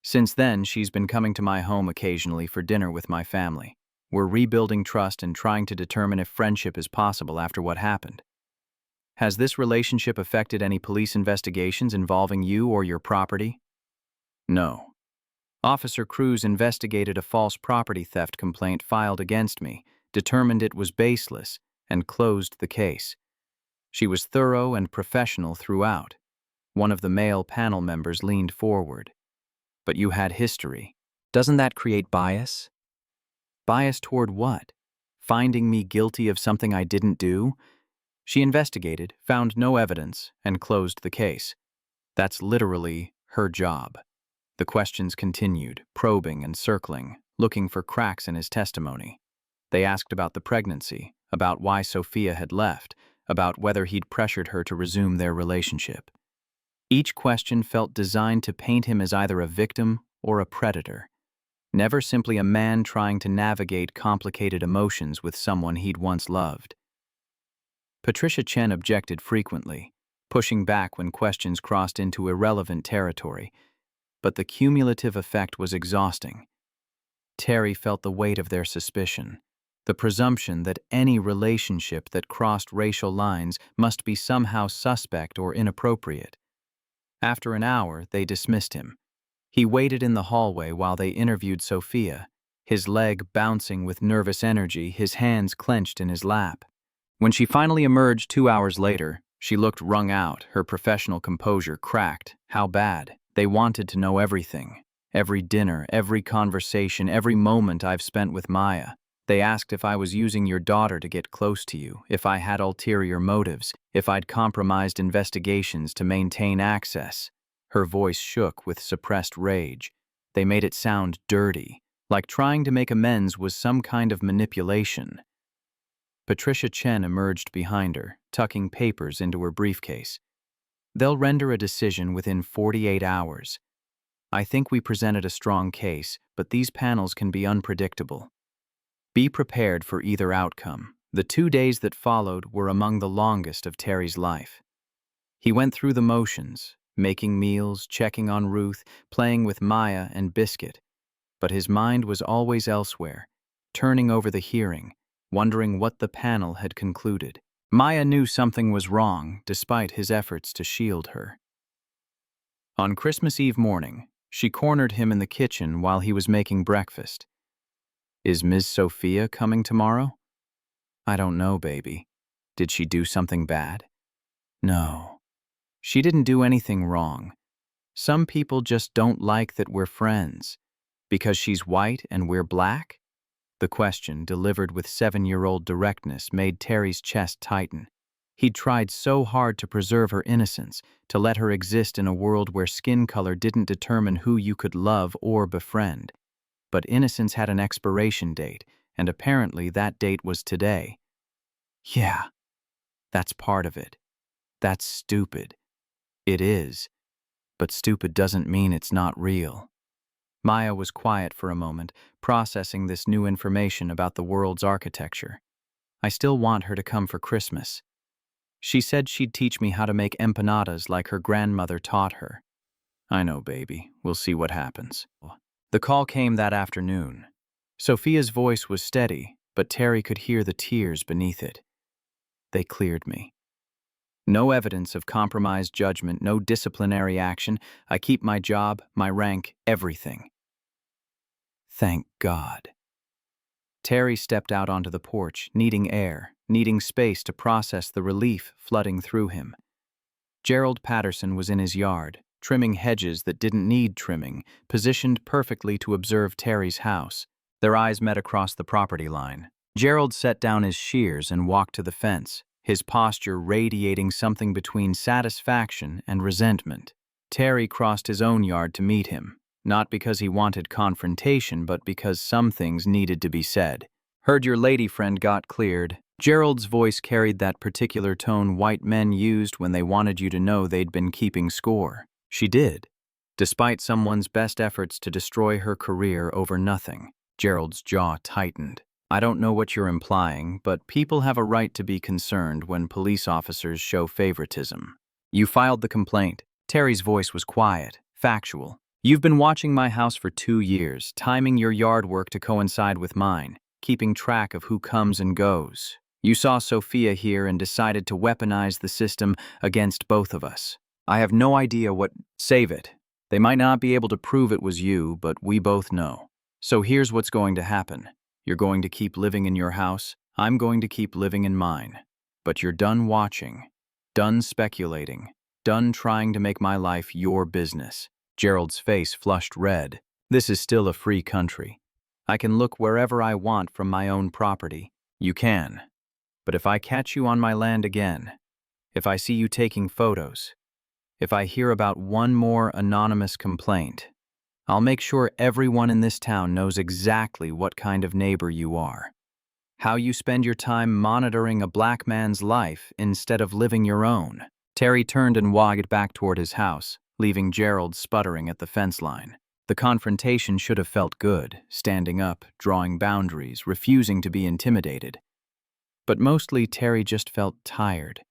Speaker 1: Since then, she's been coming to my home occasionally for dinner with my family. We're rebuilding trust and trying to determine if friendship is possible after what happened. Has this relationship affected any police investigations involving you or your property? No. Officer Cruz investigated a false property theft complaint filed against me, determined it was baseless, and closed the case. She was thorough and professional throughout. One of the male panel members leaned forward. But you had history. Doesn't that create bias? Bias toward what? Finding me guilty of something I didn't do? She investigated, found no evidence, and closed the case. That's literally her job. The questions continued, probing and circling, looking for cracks in his testimony. They asked about the pregnancy, about why Sophia had left, about whether he'd pressured her to resume their relationship. Each question felt designed to paint him as either a victim or a predator, never simply a man trying to navigate complicated emotions with someone he'd once loved. Patricia Chen objected frequently, pushing back when questions crossed into irrelevant territory, but the cumulative effect was exhausting. Terry felt the weight of their suspicion, the presumption that any relationship that crossed racial lines must be somehow suspect or inappropriate. After an hour, they dismissed him. He waited in the hallway while they interviewed Sophia, his leg bouncing with nervous energy, his hands clenched in his lap. When she finally emerged 2 hours later, she looked wrung out, her professional composure cracked. How bad? They wanted to know everything. Every dinner, every conversation, every moment I've spent with Maya. They asked if I was using your daughter to get close to you, if I had ulterior motives, if I'd compromised investigations to maintain access. Her voice shook with suppressed rage. They made it sound dirty, like trying to make amends was some kind of manipulation. Patricia Chen emerged behind her, tucking papers into her briefcase. They'll render a decision within 48 hours. I think we presented a strong case, but these panels can be unpredictable. Be prepared for either outcome. The 2 days that followed were among the longest of Terry's life. He went through the motions, making meals, checking on Ruth, playing with Maya and Biscuit. But his mind was always elsewhere, turning over the hearing, wondering what the panel had concluded. Maya knew something was wrong, despite his efforts to shield her. On Christmas Eve morning, she cornered him in the kitchen while he was making breakfast. "Is Ms. Sophia coming tomorrow?" "I don't know, baby. Did she do something bad?" "No. She didn't do anything wrong. Some people just don't like that we're friends. Because she's white and we're black?" The question, delivered with 7-year-old directness, made Terry's chest tighten. He'd tried so hard to preserve her innocence, to let her exist in a world where skin color didn't determine who you could love or befriend. But innocence had an expiration date, and apparently that date was today. "Yeah, that's part of it. That's stupid. It is. But stupid doesn't mean it's not real." Maya was quiet for a moment, processing this new information about the world's architecture. "I still want her to come for Christmas. She said she'd teach me how to make empanadas like her grandmother taught her." "I know, baby. We'll see what happens." The call came that afternoon. Sophia's voice was steady, but Terry could hear the tears beneath it. "They cleared me. No evidence of compromised judgment, no disciplinary action. I keep my job, my rank, everything." "Thank God." Terry stepped out onto the porch, needing air, needing space to process the relief flooding through him. Gerald Patterson was in his yard, trimming hedges that didn't need trimming, positioned perfectly to observe Terry's house. Their eyes met across the property line. Gerald set down his shears and walked to the fence, his posture radiating something between satisfaction and resentment. Terry crossed his own yard to meet him, not because he wanted confrontation, but because some things needed to be said. "Heard your lady friend got cleared." Gerald's voice carried that particular tone white men used when they wanted you to know they'd been keeping score. "She did, despite someone's best efforts to destroy her career over nothing." Gerald's jaw tightened. "I don't know what you're implying, but people have a right to be concerned when police officers show favoritism." "You filed the complaint." Terry's voice was quiet, factual. "You've been watching my house for 2 years, timing your yard work to coincide with mine, keeping track of who comes and goes. You saw Sophia here and decided to weaponize the system against both of us. I have no idea what—" "Save it. They might not be able to prove it was you, but we both know. So here's what's going to happen. You're going to keep living in your house. I'm going to keep living in mine. But you're done watching, done speculating, done trying to make my life your business." Gerald's face flushed red. "This is still a free country. I can look wherever I want from my own property." "You can. But if I catch you on my land again, if I see you taking photos, if I hear about one more anonymous complaint, I'll make sure everyone in this town knows exactly what kind of neighbor you are. How you spend your time monitoring a black man's life instead of living your own." Terry turned and walked back toward his house, leaving Gerald sputtering at the fence line. The confrontation should have felt good, standing up, drawing boundaries, refusing to be intimidated. But mostly Terry just felt tired.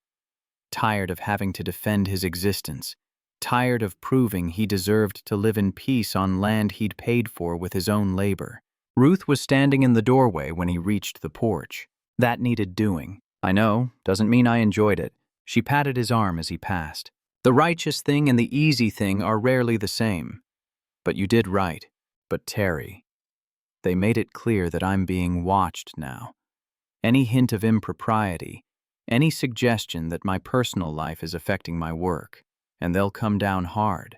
Speaker 1: Tired of having to defend his existence. Tired of proving he deserved to live in peace on land he'd paid for with his own labor. Ruth was standing in the doorway when he reached the porch. "That needed doing." "I know, doesn't mean I enjoyed it." She patted his arm as he passed. "The righteous thing and the easy thing are rarely the same. But you did right." "But Terry, they made it clear that I'm being watched now. Any hint of impropriety, any suggestion that my personal life is affecting my work, and they'll come down hard.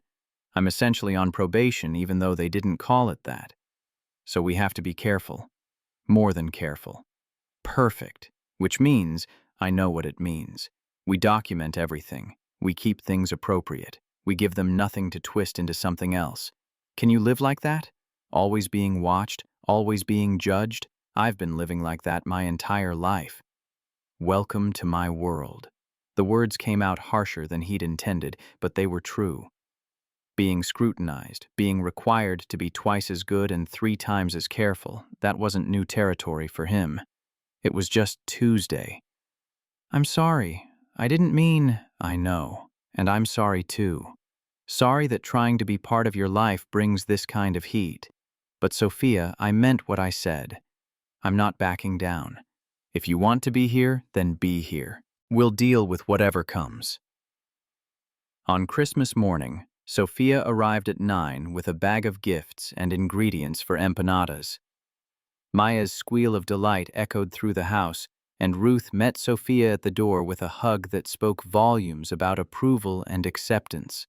Speaker 1: I'm essentially on probation even though they didn't call it that. So we have to be careful. More than careful. Perfect. Which means, I know what it means. We document everything. We keep things appropriate. We give them nothing to twist into something else. Can you live like that? Always being watched, always being judged? I've been living like that my entire life. Welcome to my world. The words came out harsher than he'd intended, but they were true. Being scrutinized, being required to be twice as good and 3 times as careful, that wasn't new territory for him. It was just Tuesday. I'm sorry. I didn't mean. I know. And I'm sorry too. Sorry that trying to be part of your life brings this kind of heat. But Sophia, I meant what I said. I'm not backing down. If you want to be here, then be here. We'll deal with whatever comes. On Christmas morning, Sophia arrived at 9 with a bag of gifts and ingredients for empanadas. Maya's squeal of delight echoed through the house, and Ruth met Sophia at the door with a hug that spoke volumes about approval and acceptance.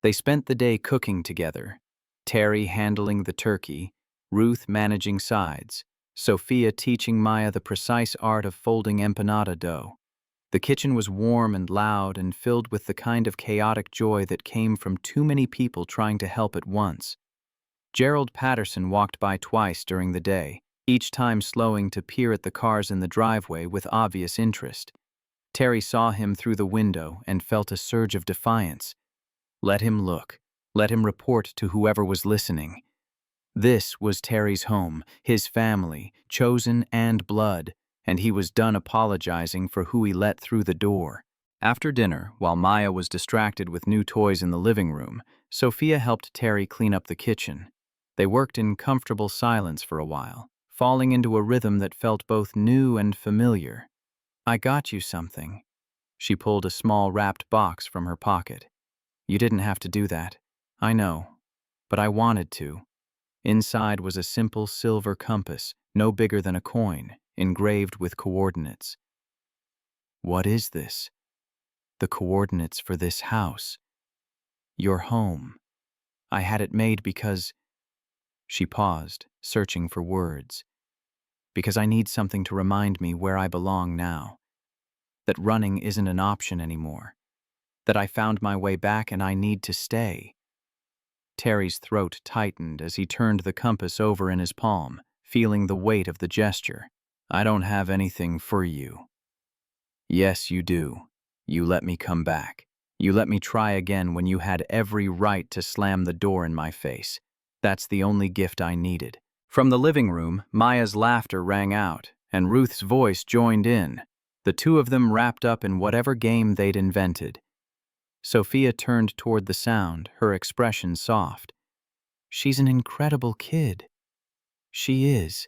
Speaker 1: They spent the day cooking together, Terry handling the turkey, Ruth managing sides, Sophia teaching Maya the precise art of folding empanada dough. The kitchen was warm and loud and filled with the kind of chaotic joy that came from too many people trying to help at once. Gerald Patterson walked by twice during the day, each time slowing to peer at the cars in the driveway with obvious interest. Terry saw him through the window and felt a surge of defiance. Let him look. Let him report to whoever was listening. This was Terry's home, his family, chosen and blood, and he was done apologizing for who he let through the door. After dinner, while Maya was distracted with new toys in the living room, Sophia helped Terry clean up the kitchen. They worked in comfortable silence for a while, falling into a rhythm that felt both new and familiar. I got you something. She pulled a small wrapped box from her pocket. You didn't have to do that. I know. But I wanted to. Inside was a simple silver compass, no bigger than a coin, engraved with coordinates. What is this? The coordinates for this house. Your home. I had it made because... She paused, searching for words. Because I need something to remind me where I belong now. That running isn't an option anymore. That I found my way back and I need to stay. Terry's throat tightened as he turned the compass over in his palm, feeling the weight of the gesture. I don't have anything for you. Yes, you do. You let me come back. You let me try again when you had every right to slam the door in my face. That's the only gift I needed. From the living room, Maya's laughter rang out, and Ruth's voice joined in, the two of them wrapped up in whatever game they'd invented. Sophia turned toward the sound, her expression soft. She's an incredible kid. She is.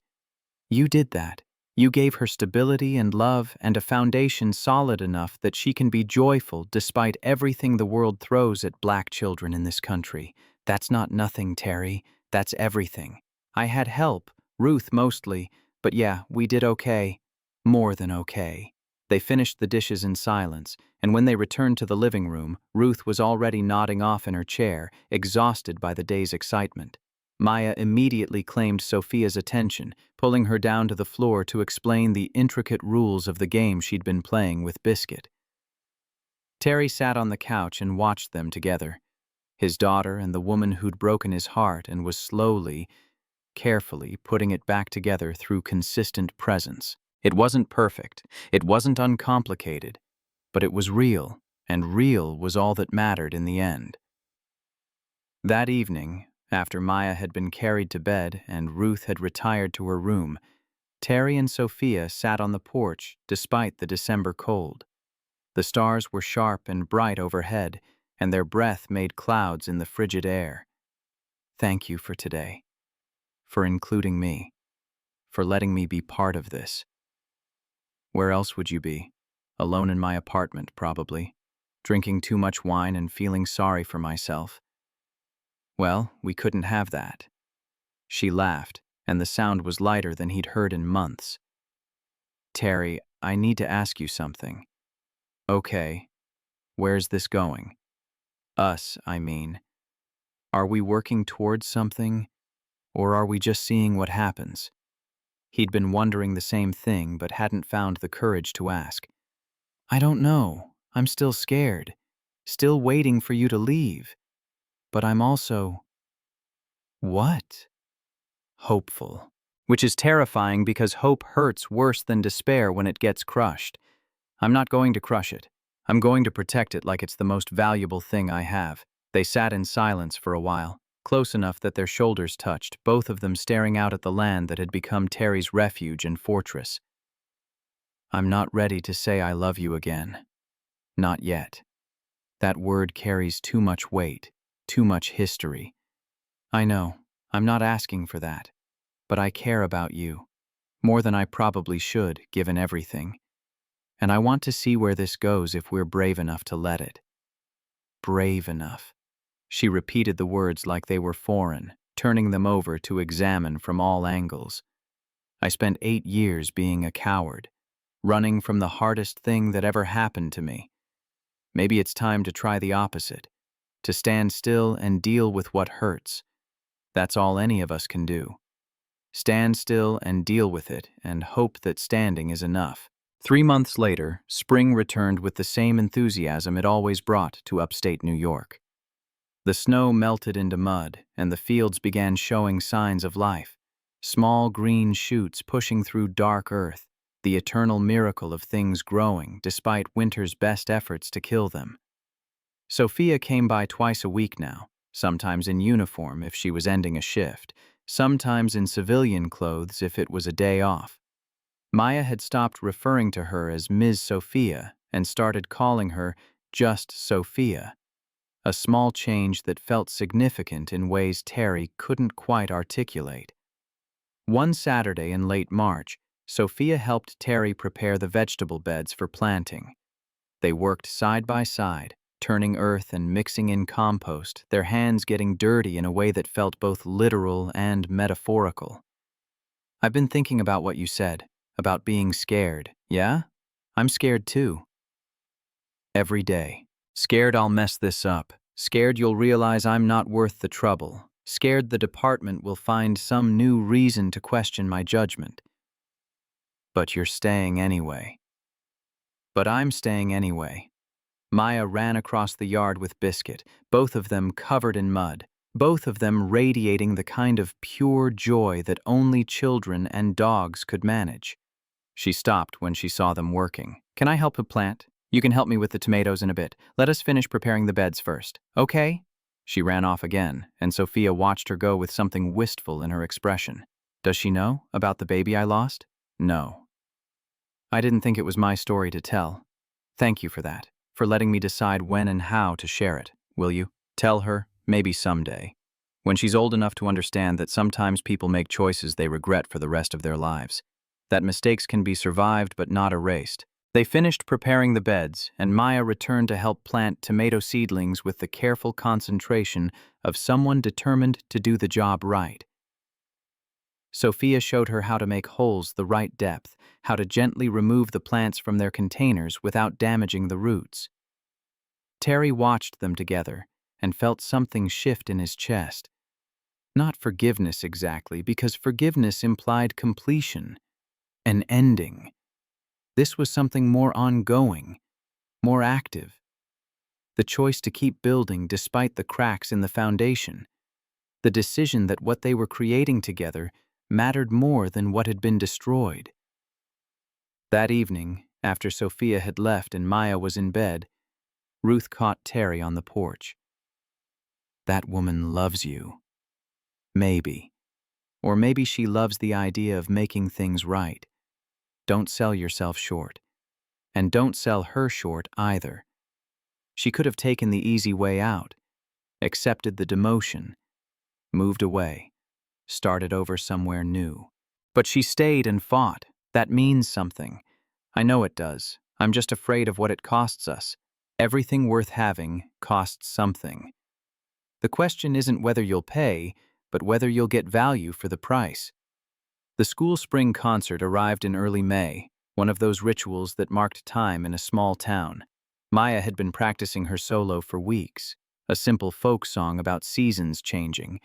Speaker 1: You did that. You gave her stability and love and a foundation solid enough that she can be joyful despite everything the world throws at black children in this country. That's not nothing, Terry. That's everything. I had help, Ruth mostly, but yeah, we did okay. More than okay. They finished the dishes in silence, and when they returned to the living room, Ruth was already nodding off in her chair, exhausted by the day's excitement. Maya immediately claimed Sophia's attention, pulling her down to the floor to explain the intricate rules of the game she'd been playing with Biscuit. Terry sat on the couch and watched them together. His daughter and the woman who'd broken his heart and was slowly, carefully putting it back together through consistent presence. It wasn't perfect, it wasn't uncomplicated, but it was real, and real was all that mattered in the end. That evening, after Maya had been carried to bed and Ruth had retired to her room, Terry and Sophia sat on the porch despite the December cold. The stars were sharp and bright overhead, and their breath made clouds in the frigid air. Thank you for today, for including me, for letting me be part of this. Where else would you be? Alone in my apartment, probably, drinking too much wine and feeling sorry for myself. Well, we couldn't have that. She laughed, and the sound was lighter than he'd heard in months. Terry, I need to ask you something. Okay, where's this going? Us, I mean. Are we working towards something, or are we just seeing what happens? He'd been wondering the same thing, but hadn't found the courage to ask. I don't know. I'm still scared. Still waiting for you to leave. But I'm also... What? Hopeful. which is terrifying because hope hurts worse than despair when it gets crushed. I'm not going to crush it. I'm going to protect it like it's the most valuable thing I have. They sat in silence for a while, close enough that their shoulders touched, both of them staring out at the land that had become Terry's refuge and fortress. I'm not ready to say I love you again. Not yet. That word carries too much weight, too much history. I know, I'm not asking for that, but I care about you, more than I probably should, given everything. And I want to see where this goes if we're brave enough to let it. Brave enough. She repeated the words like they were foreign, turning them over to examine from all angles. I spent 8 years being a coward, running from the hardest thing that ever happened to me. Maybe it's time to try the opposite, to stand still and deal with what hurts. That's all any of us can do. Stand still and deal with it and hope that standing is enough. 3 months later, spring returned with the same enthusiasm it always brought to upstate New York. The snow melted into mud, and the fields began showing signs of life. Small green shoots pushing through dark earth, the eternal miracle of things growing despite winter's best efforts to kill them. Sophia came by twice a week now, sometimes in uniform if she was ending a shift, sometimes in civilian clothes if it was a day off. Maya had stopped referring to her as Ms. Sophia and started calling her just Sophia, a small change that felt significant in ways Terry couldn't quite articulate. One Saturday in late March, Sophia helped Terry prepare the vegetable beds for planting. They worked side by side, turning earth and mixing in compost, their hands getting dirty in a way that felt both literal and metaphorical. I've been thinking about what you said, about being scared, yeah? I'm scared too. Every day. Scared I'll mess this up. Scared you'll realize I'm not worth the trouble. Scared the department will find some new reason to question my judgment. But you're staying anyway. But I'm staying anyway. Maya ran across the yard with Biscuit, both of them covered in mud, both of them radiating the kind of pure joy that only children and dogs could manage. She stopped when she saw them working. Can I help plant? You can help me with the tomatoes in a bit. Let us finish preparing the beds first, okay? She ran off again, and Sophia watched her go with something wistful in her expression. Does she know about the baby I lost? No. I didn't think it was my story to tell. Thank you for that, for letting me decide when and how to share it, will you? Tell her, maybe someday, when she's old enough to understand that sometimes people make choices they regret for the rest of their lives, that mistakes can be survived but not erased. They finished preparing the beds, and Maya returned to help plant tomato seedlings with the careful concentration of someone determined to do the job right. Sophia showed her how to make holes the right depth, how to gently remove the plants from their containers without damaging the roots. Terry watched them together and felt something shift in his chest. Not forgiveness exactly, because forgiveness implied completion, an ending. This was something more ongoing, more active. The choice to keep building despite the cracks in the foundation. The decision that what they were creating together mattered more than what had been destroyed. That evening, after Sophia had left and Maya was in bed, Ruth caught Terry on the porch. That woman loves you. Maybe. Or maybe she loves the idea of making things right. Don't sell yourself short. And don't sell her short either. She could have taken the easy way out, accepted the demotion, moved away, started over somewhere new. But she stayed and fought. That means something. I know it does. I'm just afraid of what it costs us. Everything worth having costs something. The question isn't whether you'll pay, but whether you'll get value for the price. The school spring concert arrived in early May, one of those rituals that marked time in a small town. Maya had been practicing her solo for weeks, a simple folk song about seasons changing,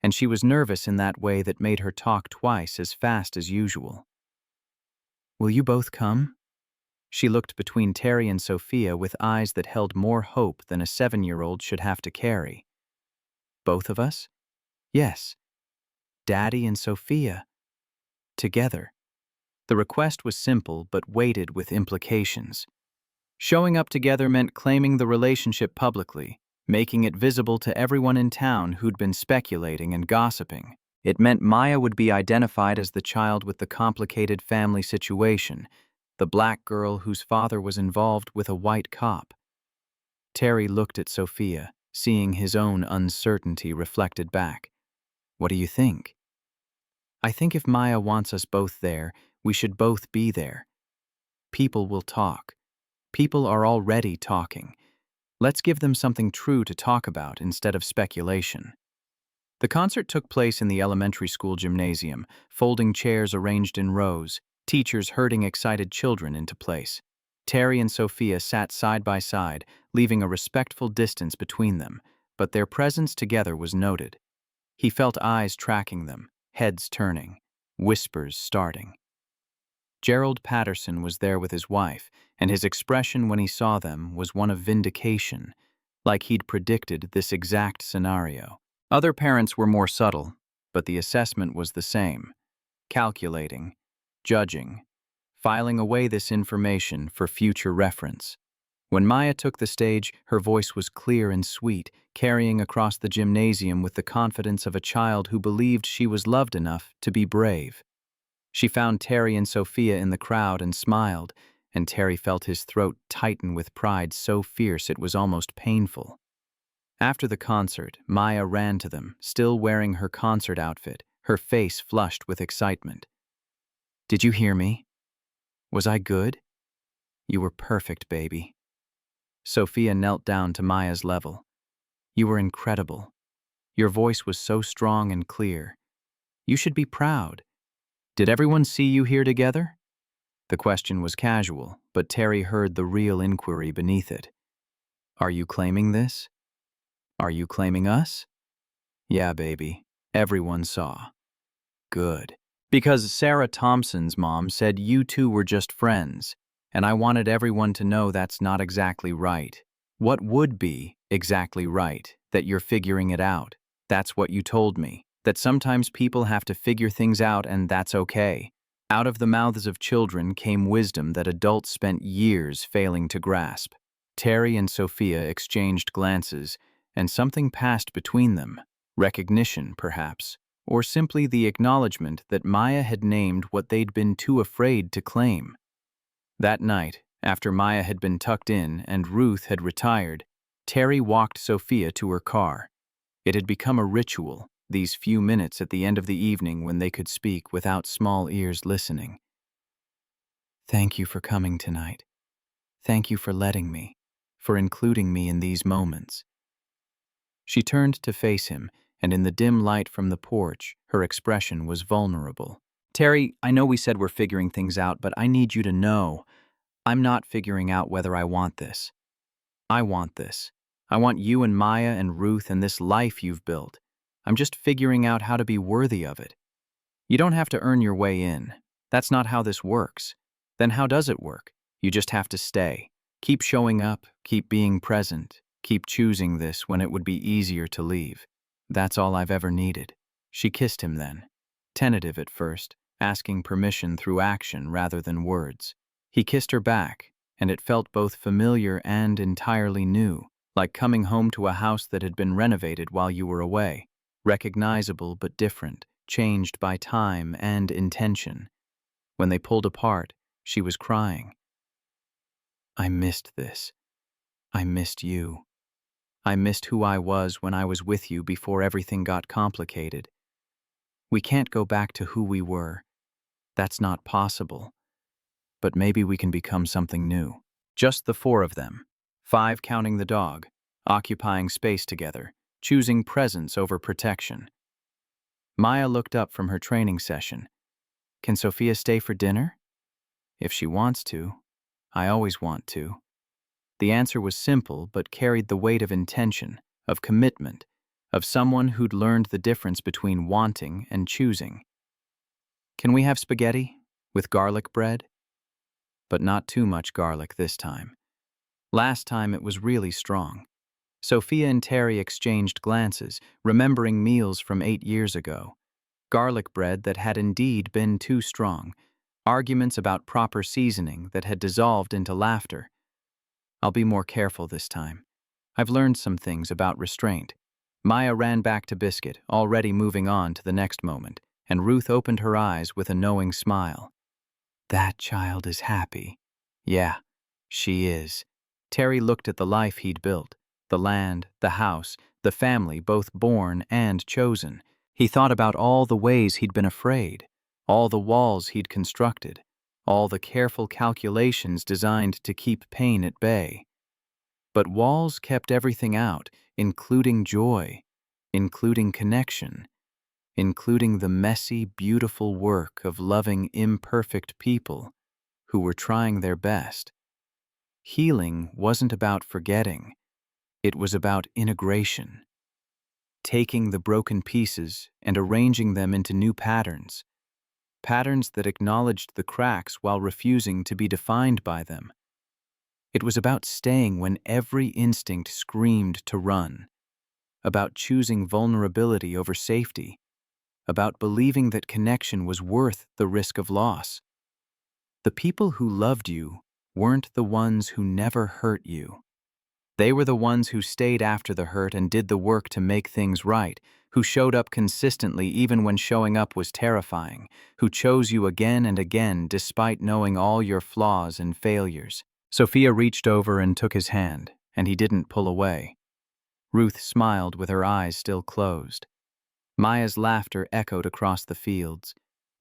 Speaker 1: and she was nervous in that way that made her talk twice as fast as usual. Will you both come? She looked between Terry and Sophia with eyes that held more hope than a 7-year-old should have to carry. Both of us? Yes. Daddy and Sophia. together. The request was simple but weighted with implications. Showing up together meant claiming the relationship publicly, making it visible to everyone in town who'd been speculating and gossiping. It meant Maya would be identified as the child with the complicated family situation, the black girl whose father was involved with a white cop. Terry looked at Sophia, seeing his own uncertainty reflected back. "What do you think?" "I think if Maya wants us both there, we should both be there. People will talk. People are already talking. Let's give them something true to talk about instead of speculation." The concert took place in the elementary school gymnasium, folding chairs arranged in rows, teachers herding excited children into place. Terry and Sophia sat side by side, leaving a respectful distance between them, but their presence together was noted. He felt eyes tracking them, heads turning, whispers starting. Gerald Patterson was there with his wife, and his expression when he saw them was one of vindication, like he'd predicted this exact scenario. Other parents were more subtle, but the assessment was the same: calculating, judging, filing away this information for future reference. When Maya took the stage, her voice was clear and sweet, carrying across the gymnasium with the confidence of a child who believed she was loved enough to be brave. She found Terry and Sophia in the crowd and smiled, and Terry felt his throat tighten with pride so fierce it was almost painful. After the concert, Maya ran to them, still wearing her concert outfit, her face flushed with excitement. "Did you hear me? Was I good? You were perfect, baby." Sophia knelt down to Maya's level. "You were incredible. Your voice was so strong and clear. You should be proud. Did everyone see you here together?" The question was casual, but Terry heard the real inquiry beneath it. "Are you claiming this? Are you claiming us?" "Yeah, baby. Everyone saw." "Good. Because Sarah Thompson's mom said you two were just friends, and I wanted everyone to know that's not exactly right. What would be exactly right? That you're figuring it out. That's what you told me. That sometimes people have to figure things out and that's okay." Out of the mouths of children came wisdom that adults spent years failing to grasp. Terry and Sophia exchanged glances, and something passed between them. Recognition, perhaps, or simply the acknowledgement that Maya had named what they'd been too afraid to claim. That night, after Maya had been tucked in and Ruth had retired, Terry walked Sophia to her car. It had become a ritual, these few minutes at the end of the evening when they could speak without small ears listening. "Thank you for coming tonight. Thank you for letting me, for including me in these moments." She turned to face him, and in the dim light from the porch, her expression was vulnerable. "Terry, I know we said we're figuring things out, but I need you to know I'm not figuring out whether I want this. I want this. I want you and Maya and Ruth and this life you've built. I'm just figuring out how to be worthy of it. You don't have to earn your way in. That's not how this works. Then how does it work? You just have to stay. Keep showing up, keep being present, keep choosing this when it would be easier to leave. That's all I've ever needed." She kissed him then, tentative at first, asking permission through action rather than words. He kissed her back, and it felt both familiar and entirely new, like coming home to a house that had been renovated while you were away, recognizable but different, changed by time and intention. When they pulled apart, she was crying. "I missed this. I missed you. I missed who I was when I was with you before everything got complicated. We can't go back to who we were. That's not possible. But maybe we can become something new." Just the four of them, 5 counting the dog, occupying space together, choosing presence over protection. Maya looked up from her training session. "Can Sophia stay for dinner?" "If she wants to. I always want to." The answer was simple but carried the weight of intention, of commitment, of someone who'd learned the difference between wanting and choosing. "Can we have spaghetti? With garlic bread?" But not too much garlic this time. Last time it was really strong. Sophia and Terry exchanged glances, remembering meals from 8 years ago. garlic bread that had indeed been too strong, arguments about proper seasoning that had dissolved into laughter. I'll be more careful this time. I've learned some things about restraint. Maya ran back to Biscuit, already moving on to the next moment, and Ruth opened her eyes with a knowing smile. That child is happy. Yeah, she is. Terry looked at the life he'd built, the land, the house, the family both born and chosen. He thought about all the ways he'd been afraid, all the walls he'd constructed, all the careful calculations designed to keep pain at bay. But walls kept everything out, including joy, including connection, including the messy, beautiful work of loving imperfect people who were trying their best. Healing wasn't about forgetting, it was about integration, taking the broken pieces and arranging them into new patterns, patterns that acknowledged the cracks while refusing to be defined by them. It was about staying when every instinct screamed to run, about choosing vulnerability over safety, about believing that connection was worth the risk of loss. The people who loved you weren't the ones who never hurt you. They were the ones who stayed after the hurt and did the work to make things right, who showed up consistently even when showing up was terrifying, who chose you again and again despite knowing all your flaws and failures. Sophia reached over and took his hand, and he didn't pull away. Ruth smiled with her eyes still closed. Maya's laughter echoed across the fields.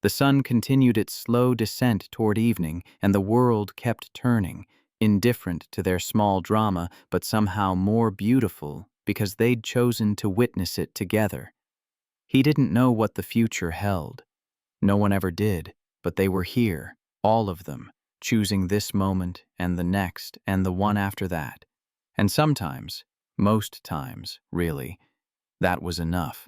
Speaker 1: The sun continued its slow descent toward evening, and the world kept turning, indifferent to their small drama, but somehow more beautiful because they'd chosen to witness it together. He didn't know what the future held. No one ever did, but they were here, all of them, choosing this moment and the next and the one after that. And sometimes, most times, really, that was enough.